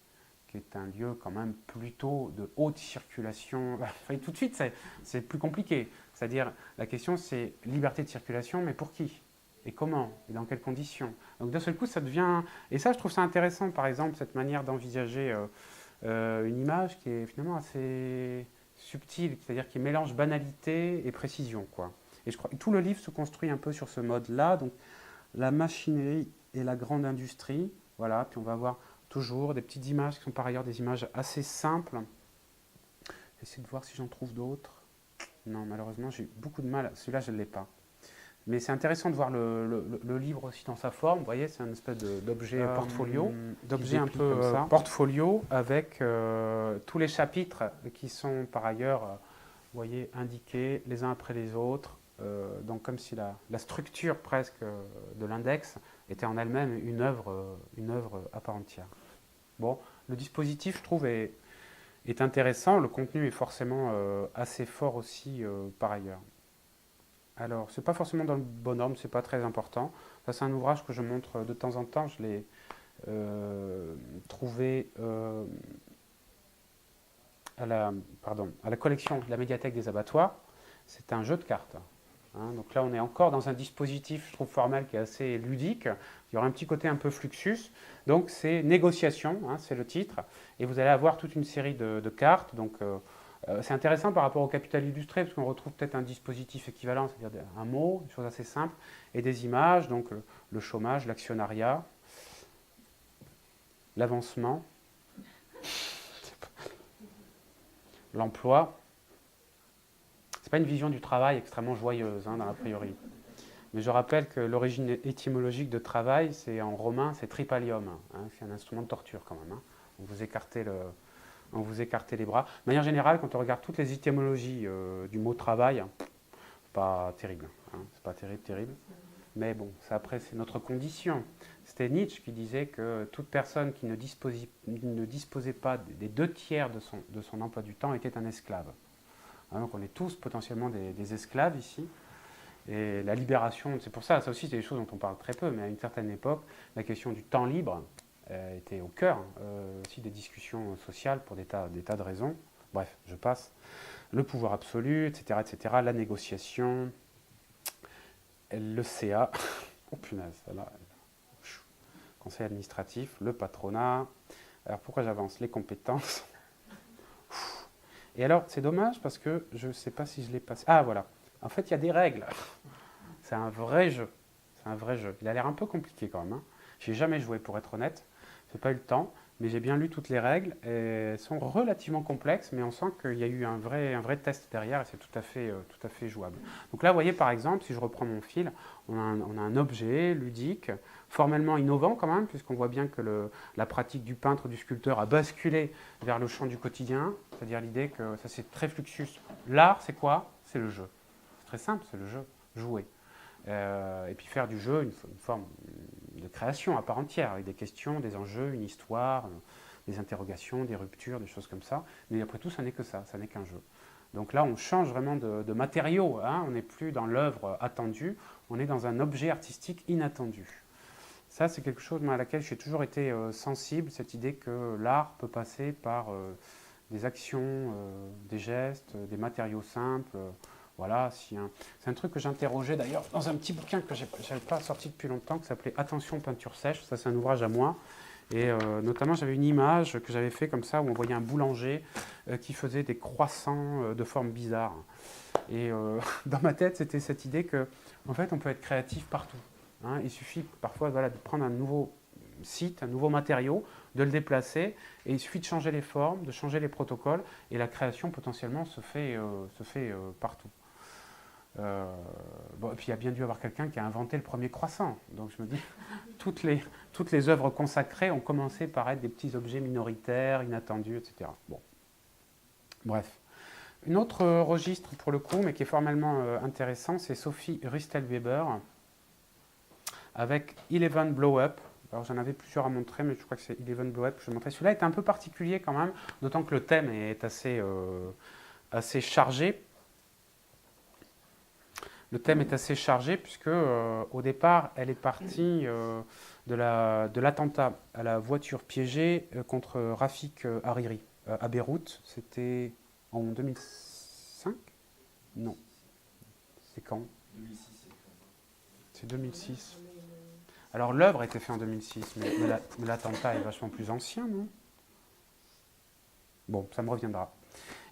qui est un lieu quand même plutôt de haute circulation. Enfin, tout de suite, c'est plus compliqué. C'est-à-dire, la question, c'est liberté de circulation, mais pour qui? Et comment? Et dans quelles conditions? Donc d'un seul coup, ça devient... Et ça, je trouve ça intéressant, par exemple, cette manière d'envisager une image qui est finalement assez subtile, c'est-à-dire qui mélange banalité et précision, quoi. Et je crois que tout le livre se construit un peu sur ce mode-là, donc la machinerie et la grande industrie, voilà, puis on va voir toujours des petites images qui sont par ailleurs des images assez simples. J'essaie de voir si j'en trouve d'autres. Non, malheureusement, j'ai beaucoup de mal. Celui-là, je ne l'ai pas. Mais c'est intéressant de voir le livre aussi dans sa forme. Vous voyez, c'est un espèce d'objet portfolio, d'objet un peu comme ça. Portfolio avec tous les chapitres qui sont par ailleurs, vous voyez, indiqués les uns après les autres. Donc comme si la structure presque de l'index était en elle-même une œuvre à part entière. Bon, le dispositif, je trouve, est intéressant. Le contenu est forcément assez fort aussi par ailleurs. Alors, c'est pas forcément dans le bon ordre, c'est pas très important. Ça, c'est un ouvrage que je montre de temps en temps. Je l'ai trouvé à la collection de la médiathèque des abattoirs. C'est un jeu de cartes. Hein, donc là, on est encore dans un dispositif, je trouve, formel qui est assez ludique. Il y aura un petit côté un peu fluxus. Donc, c'est négociation, hein, c'est le titre. Et vous allez avoir toute une série de cartes. Donc, c'est intéressant par rapport au capital illustré, parce qu'on retrouve peut-être un dispositif équivalent, c'est-à-dire un mot, une chose assez simple, et des images, donc le chômage, l'actionnariat, l'avancement, l'emploi. C'est pas une vision du travail extrêmement joyeuse, hein, dans l'a priori. Mais je rappelle que l'origine étymologique de travail, c'est en romain, c'est tripalium. Hein, c'est un instrument de torture quand même. Hein. On vous écartez les bras. De manière générale, quand on regarde toutes les étymologies du mot travail, c'est pas terrible. Hein, c'est pas terrible. Mais bon, ça après, c'est notre condition. C'était Nietzsche qui disait que toute personne qui ne disposait pas des 2 tiers de son emploi du temps était un esclave. Hein, donc on est tous potentiellement des esclaves ici. Et la libération, c'est pour ça, ça aussi c'est des choses dont on parle très peu, mais à une certaine époque, la question du temps libre était au cœur aussi des discussions sociales pour des tas de raisons. Bref, je passe. Le pouvoir absolu, etc., etc., la négociation, le CA, oh punaise, là, conseil administratif, le patronat. Alors pourquoi j'avance? Les compétences. Et alors, c'est dommage parce que je ne sais pas si je l'ai passé. Ah voilà. En fait, il y a des règles. C'est un vrai jeu. C'est un vrai jeu. Il a l'air un peu compliqué quand même. Hein. J'ai jamais joué pour être honnête. J'ai pas eu le temps, mais j'ai bien lu toutes les règles. Elles sont relativement complexes, mais on sent qu'il y a eu un vrai test derrière et c'est tout à fait jouable. Donc là, vous voyez par exemple, si je reprends mon fil, on a un objet ludique, formellement innovant quand même, puisqu'on voit bien que la pratique du peintre, du sculpteur a basculé vers le champ du quotidien, c'est-à-dire l'idée que ça c'est très fluxus. L'art, c'est quoi? C'est le jeu. C'est très simple, c'est le jeu, jouer. Et puis faire du jeu une forme de création à part entière, avec des questions, des enjeux, une histoire, des interrogations, des ruptures, des choses comme ça. Mais après tout, ça n'est que ça n'est qu'un jeu. Donc là, on change vraiment de matériau, hein. On n'est plus dans l'œuvre attendue, on est dans un objet artistique inattendu. Ça, c'est quelque chose à laquelle j'ai toujours été sensible, cette idée que l'art peut passer par des actions, des gestes, des matériaux simples. Voilà, c'est un truc que j'interrogeais d'ailleurs dans un petit bouquin que je n'avais pas sorti depuis longtemps, qui s'appelait Attention peinture sèche. Ça, c'est un ouvrage à moi. Et notamment, j'avais une image que j'avais fait comme ça, où on voyait un boulanger qui faisait des croissants de forme bizarre. Et dans ma tête, c'était cette idée que, en fait, on peut être créatif partout. Hein. Il suffit parfois de prendre un nouveau site, un nouveau matériau, de le déplacer, et il suffit de changer les formes, de changer les protocoles, et la création potentiellement se fait partout. Bon, et puis il y a bien dû y avoir quelqu'un qui a inventé le premier croissant. Donc je me dis, toutes les œuvres consacrées ont commencé par être des petits objets minoritaires, inattendus, etc. Bon. Bref. Un autre registre pour le coup, mais qui est formellement intéressant, c'est Sophie Ristel-Weber avec Eleven Blow Up. Alors j'en avais plusieurs à montrer, mais je crois que c'est Eleven Blow Up que je vais montrer. Celui-là est un peu particulier quand même, d'autant que le thème est assez chargé. Le thème est assez chargé puisque au départ, elle est partie de l'attentat à la voiture piégée contre Rafik Hariri à Beyrouth. C'était en 2005? Non. C'est quand? 2006. C'est 2006. Alors l'œuvre a été faite en 2006, mais l'attentat est vachement plus ancien, non? Bon, ça me reviendra.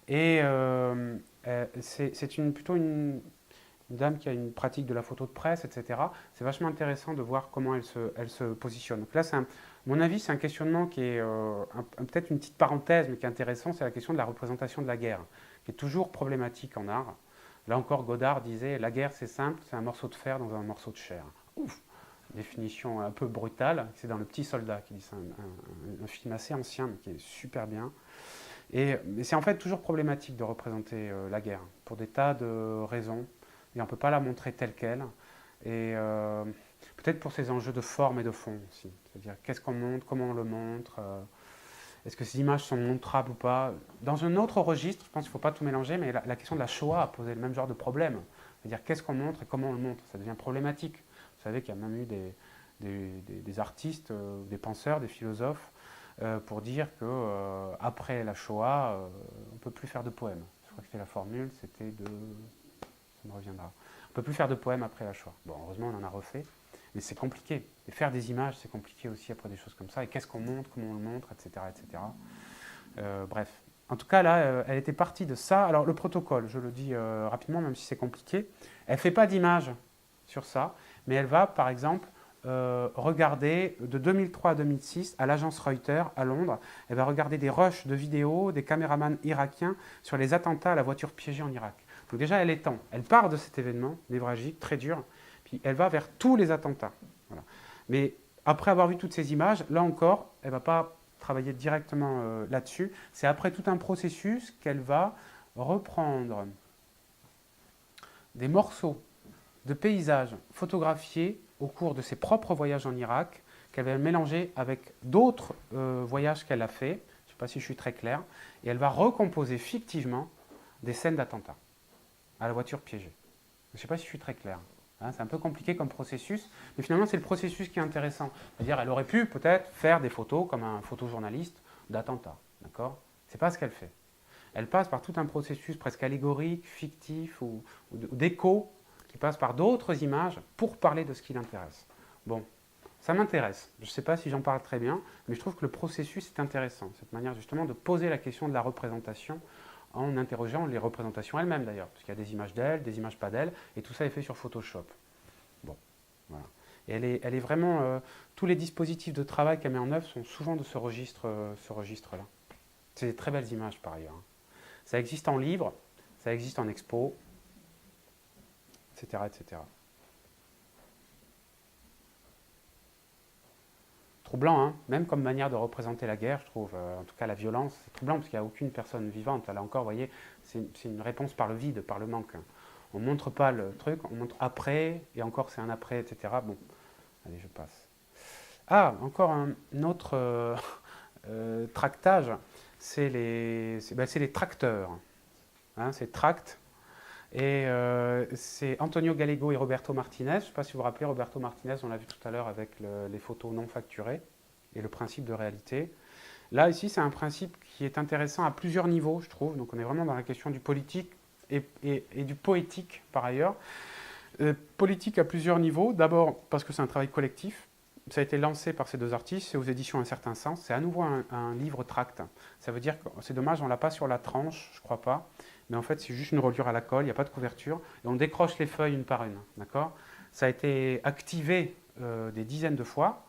Et c'est plutôt une dame qui a une pratique de la photo de presse, etc. C'est vachement intéressant de voir comment elle se positionne. Donc là, à mon avis, c'est un questionnement qui est peut-être une petite parenthèse, mais qui est intéressant, c'est la question de la représentation de la guerre, qui est toujours problématique en art. Là encore, Godard disait, la guerre c'est simple, c'est un morceau de fer dans un morceau de chair. Ouf, définition un peu brutale, c'est dans Le Petit Soldat qui dit ça, un film assez ancien mais qui est super bien. Mais c'est en fait toujours problématique de représenter la guerre, pour des tas de raisons, et on ne peut pas la montrer telle qu'elle. Et peut-être pour ces enjeux de forme et de fond aussi. C'est-à-dire qu'est-ce qu'on montre, comment on le montre, est-ce que ces images sont montrables ou pas. Dans un autre registre, je pense qu'il ne faut pas tout mélanger, mais la question de la Shoah a posé le même genre de problème. C'est-à-dire qu'est-ce qu'on montre et comment on le montre. Ça devient problématique. Vous savez qu'il y a même eu des artistes, des penseurs, des philosophes, pour dire qu'après la Shoah, on ne peut plus faire de poèmes. Je crois que c'était la formule, c'était de... Ça me reviendra. On ne peut plus faire de poèmes après la Shoah. Bon, heureusement, on en a refait. Mais c'est compliqué. Et faire des images, c'est compliqué aussi après des choses comme ça. Et qu'est-ce qu'on montre, comment on le montre, etc. etc. Bref. En tout cas, là, elle était partie de ça. Alors, le protocole, je le dis rapidement, même si c'est compliqué, elle ne fait pas d'image sur ça, mais elle va, par exemple, regarder de 2003 à 2006 à l'agence Reuters à Londres. Elle va regarder des rushs de vidéos des caméramans irakiens sur les attentats à la voiture piégée en Irak. Donc déjà, elle étend. Elle part de cet événement névragique, très dur, puis elle va vers tous les attentats. Voilà. Mais après avoir vu toutes ces images, là encore, elle ne va pas travailler directement là-dessus. C'est après tout un processus qu'elle va reprendre des morceaux de paysages photographiés au cours de ses propres voyages en Irak, qu'elle va mélanger avec d'autres voyages qu'elle a fait. Je ne sais pas si je suis très clair. Et elle va recomposer fictivement des scènes d'attentats à la voiture piégée. Je ne sais pas si je suis très clair. Hein, c'est un peu compliqué comme processus, mais finalement c'est le processus qui est intéressant. C'est-à-dire elle aurait pu peut-être faire des photos comme un photojournaliste d'attentats. D'accord ? C'est pas ce qu'elle fait. Elle passe par tout un processus presque allégorique, fictif ou d'écho qui passe par d'autres images pour parler de ce qui l'intéresse. Bon, ça m'intéresse. Je ne sais pas si j'en parle très bien, mais je trouve que le processus est intéressant. Cette manière justement de poser la question de la représentation en interrogeant les représentations elles-mêmes d'ailleurs, parce qu'il y a des images d'elle, des images pas d'elle, et tout ça est fait sur Photoshop. Bon, voilà. Et elle est vraiment... tous les dispositifs de travail qu'elle met en œuvre sont souvent de ce registre-là. C'est des très belles images par ailleurs. Ça existe en livre, ça existe en expo, etc. etc. Troublant, hein, même comme manière de représenter la guerre, je trouve, en tout cas la violence, c'est troublant parce qu'il n'y a aucune personne vivante. Là encore, vous voyez, c'est une réponse par le vide, par le manque. On ne montre pas le truc, on montre après, et encore c'est un après, etc. Bon, allez, je passe. Ah, encore un autre tractage, c'est les tracteurs. Hein, c'est tract. Et c'est Antonio Gallego et Roberto Martinez. Je ne sais pas si vous vous rappelez, Roberto Martinez, on l'a vu tout à l'heure avec les photos non facturées et le principe de réalité. Là, ici, c'est un principe qui est intéressant à plusieurs niveaux, je trouve. Donc on est vraiment dans la question du politique et du poétique, par ailleurs. Politique à plusieurs niveaux. D'abord, parce que c'est un travail collectif. Ça a été lancé par ces deux artistes, c'est aux éditions Un Certain Sens. C'est à nouveau un livre tract. Ça veut dire que c'est dommage, on ne l'a pas sur la tranche, je ne crois pas. Mais en fait, c'est juste une reliure à la colle, il n'y a pas de couverture. Et on décroche les feuilles une par une. D'accord ? Ça a été activé des dizaines de fois,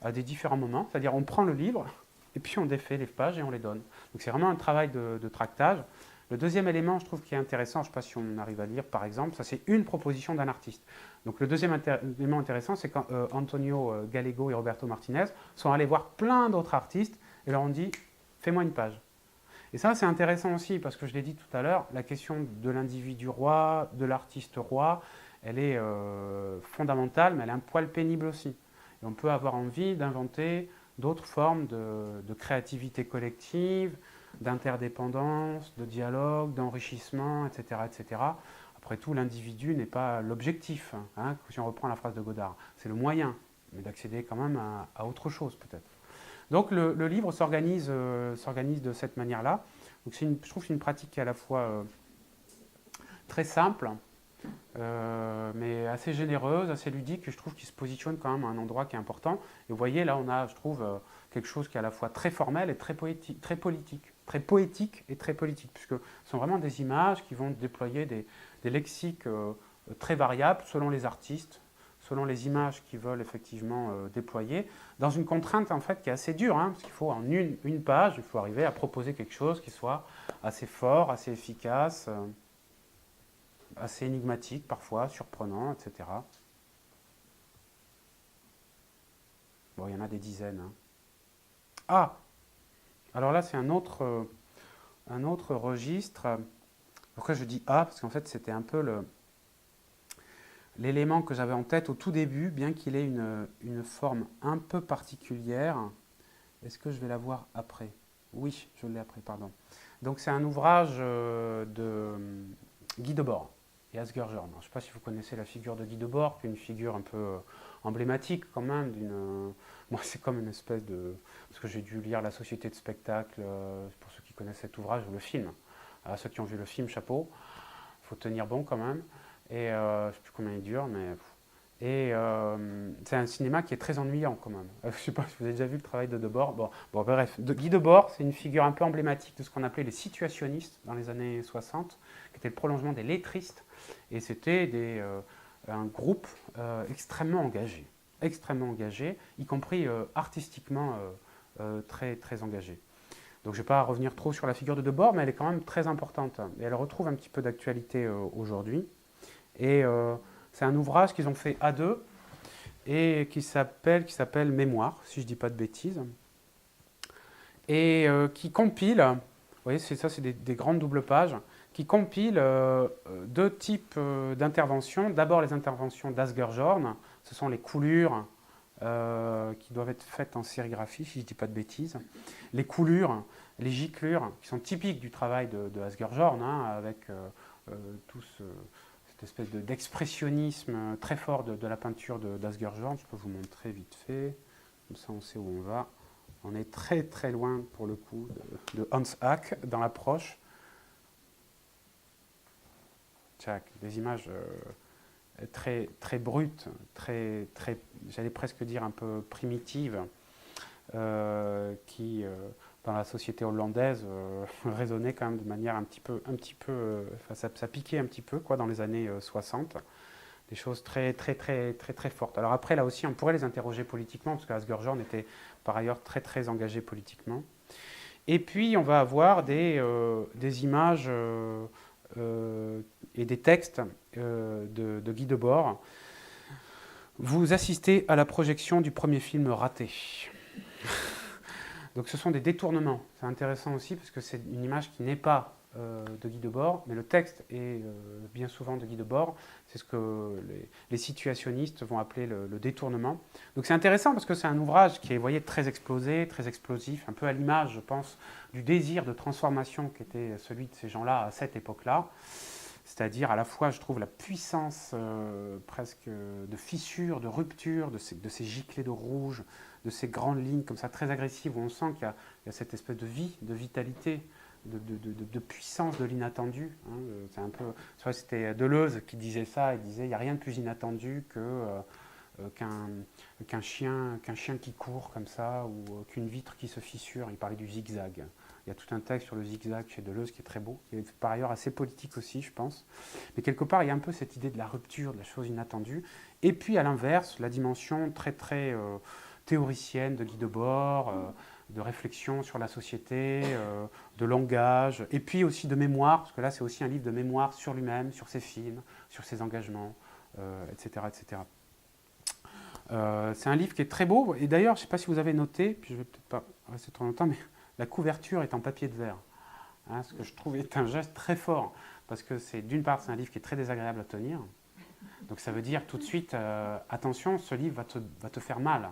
à des différents moments. C'est-à-dire, on prend le livre, et puis on défait les pages et on les donne. Donc c'est vraiment un travail de tractage. Le deuxième élément, je trouve, qui est intéressant, je ne sais pas si on arrive à lire, par exemple, ça c'est une proposition d'un artiste. Donc le deuxième élément intéressant, c'est quand Antonio Gallego et Roberto Martinez sont allés voir plein d'autres artistes et leur ont dit « fais-moi une page ». Et ça, c'est intéressant aussi, parce que je l'ai dit tout à l'heure, la question de l'individu roi, de l'artiste roi, elle est fondamentale, mais elle est un poil pénible aussi. Et on peut avoir envie d'inventer d'autres formes de créativité collective, d'interdépendance, de dialogue, d'enrichissement, etc., etc. Après tout, l'individu n'est pas l'objectif, hein, si on reprend la phrase de Godard. C'est le moyen, mais d'accéder quand même à autre chose peut-être. Donc le livre s'organise de cette manière-là. Donc je trouve que c'est une pratique qui est à la fois très simple, mais assez généreuse, assez ludique, et je trouve qu'il se positionne quand même à un endroit qui est important. Et vous voyez, là, on a, je trouve, quelque chose qui est à la fois très formel et très poétique, très poétique et très politique, puisque ce sont vraiment des images qui vont déployer des lexiques très variables selon les artistes, selon les images qu'ils veulent effectivement déployer, dans une contrainte en fait qui est assez dure, hein, parce qu'il faut en une page, il faut arriver à proposer quelque chose qui soit assez fort, assez efficace, assez énigmatique parfois, surprenant, etc. Bon, il y en a des dizaines. Hein. Ah! Alors là, c'est un autre registre. Pourquoi je dis A? Parce qu'en fait, c'était un peu l'élément que j'avais en tête au tout début, bien qu'il ait une forme un peu particulière. Est-ce que je vais la voir après? Oui, je l'ai après, pardon. Donc c'est un ouvrage de Guy Debord et Asger-Jorn. Je ne sais pas si vous connaissez la figure de Guy Debord, qui est une figure un peu emblématique quand même. Moi, c'est comme une espèce de... Parce que j'ai dû lire La Société de spectacle, pour ceux qui connaissent cet ouvrage, ou le film. Alors, ceux qui ont vu le film, chapeau. Il faut tenir bon quand même. Et je ne sais plus combien il dure, mais... Et c'est un cinéma qui est très ennuyant quand même. Je ne sais pas si vous avez déjà vu le travail de Debord. Bon, bref, Guy Debord, c'est une figure un peu emblématique de ce qu'on appelait les situationnistes dans les années 60, qui était le prolongement des lettristes. Et c'était un groupe extrêmement engagé, y compris artistiquement très, très engagé. Donc je ne vais pas revenir trop sur la figure de Debord, mais elle est quand même très importante. Et elle retrouve un petit peu d'actualité aujourd'hui. Et c'est un ouvrage qu'ils ont fait à deux et qui s'appelle Mémoire, si je ne dis pas de bêtises, et qui compile, vous voyez, c'est des grandes doubles pages, qui compile deux types d'interventions. D'abord les interventions d'Asger-Jorn, ce sont les coulures qui doivent être faites en sérigraphie, si je ne dis pas de bêtises. Les coulures, les giclures, qui sont typiques du travail de Asger-Jorn, hein, avec tout cette espèce d'expressionnisme très fort de la peinture d'Asger-Jorn. Je peux vous montrer vite fait, comme ça on sait où on va. On est très très loin pour le coup de Hans Hack dans l'approche. Des images très, très brutes, très, très, j'allais presque dire un peu primitives, qui dans la société hollandaise résonnaient quand même de manière un petit peu enfin, ça piquait un petit peu quoi dans les années 60. Des choses très, très, très, très, très fortes. Alors après, là aussi, on pourrait les interroger politiquement, parce que Asger-Jorn était par ailleurs très, très engagé politiquement. Et puis, on va avoir des images et des textes de Guy Debord. Vous assistez à la projection du premier film raté. Donc ce sont des détournements. C'est intéressant aussi, parce que c'est une image qui n'est pas de Guy Debord, mais le texte est bien souvent de Guy Debord. C'est ce que les situationnistes vont appeler le détournement. Donc c'est intéressant parce que c'est un ouvrage qui est, vous voyez, très explosé, très explosif, un peu à l'image, je pense, du désir de transformation qui était celui de ces gens-là à cette époque-là. C'est-à-dire à la fois, je trouve, la puissance presque de fissure, de rupture, de ces giclées de rouge, de ces grandes lignes comme ça très agressives où on sent qu'il y a cette espèce de vie, de vitalité, de puissance de l'inattendu. Hein. C'est un peu, c'était Deleuze qui disait ça, il disait il n'y a rien de plus inattendu qu'un chien qui court comme ça ou qu'une vitre qui se fissure. Il parlait du zigzag. Il y a tout un texte sur le zigzag chez Deleuze qui est très beau, qui est par ailleurs assez politique aussi, je pense. Mais quelque part, il y a un peu cette idée de la rupture, de la chose inattendue. Et puis, à l'inverse, la dimension très, très théoricienne de Guy Debord, de réflexion sur la société, de langage, et puis aussi de mémoire, parce que là, c'est aussi un livre de mémoire sur lui-même, sur ses films, sur ses engagements, etc., etc. C'est un livre qui est très beau, et d'ailleurs, je ne sais pas si vous avez noté, puis je ne vais peut-être pas rester trop longtemps, mais la couverture est en papier de verre, hein, ce que je trouve est un geste très fort, parce que d'une part, c'est un livre qui est très désagréable à tenir, donc ça veut dire tout de suite, attention, ce livre va te faire mal,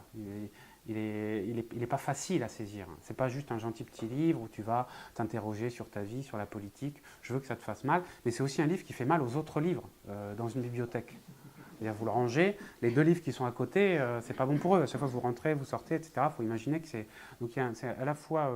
il n'est pas facile à saisir, c'est pas juste un gentil petit livre où tu vas t'interroger sur ta vie, sur la politique, je veux que ça te fasse mal, mais c'est aussi un livre qui fait mal aux autres livres dans une bibliothèque. C'est-à-dire vous le rangez, les deux livres qui sont à côté, c'est pas bon pour eux. À chaque fois que vous rentrez, vous sortez, etc. Il faut imaginer que c'est... Donc c'est à la fois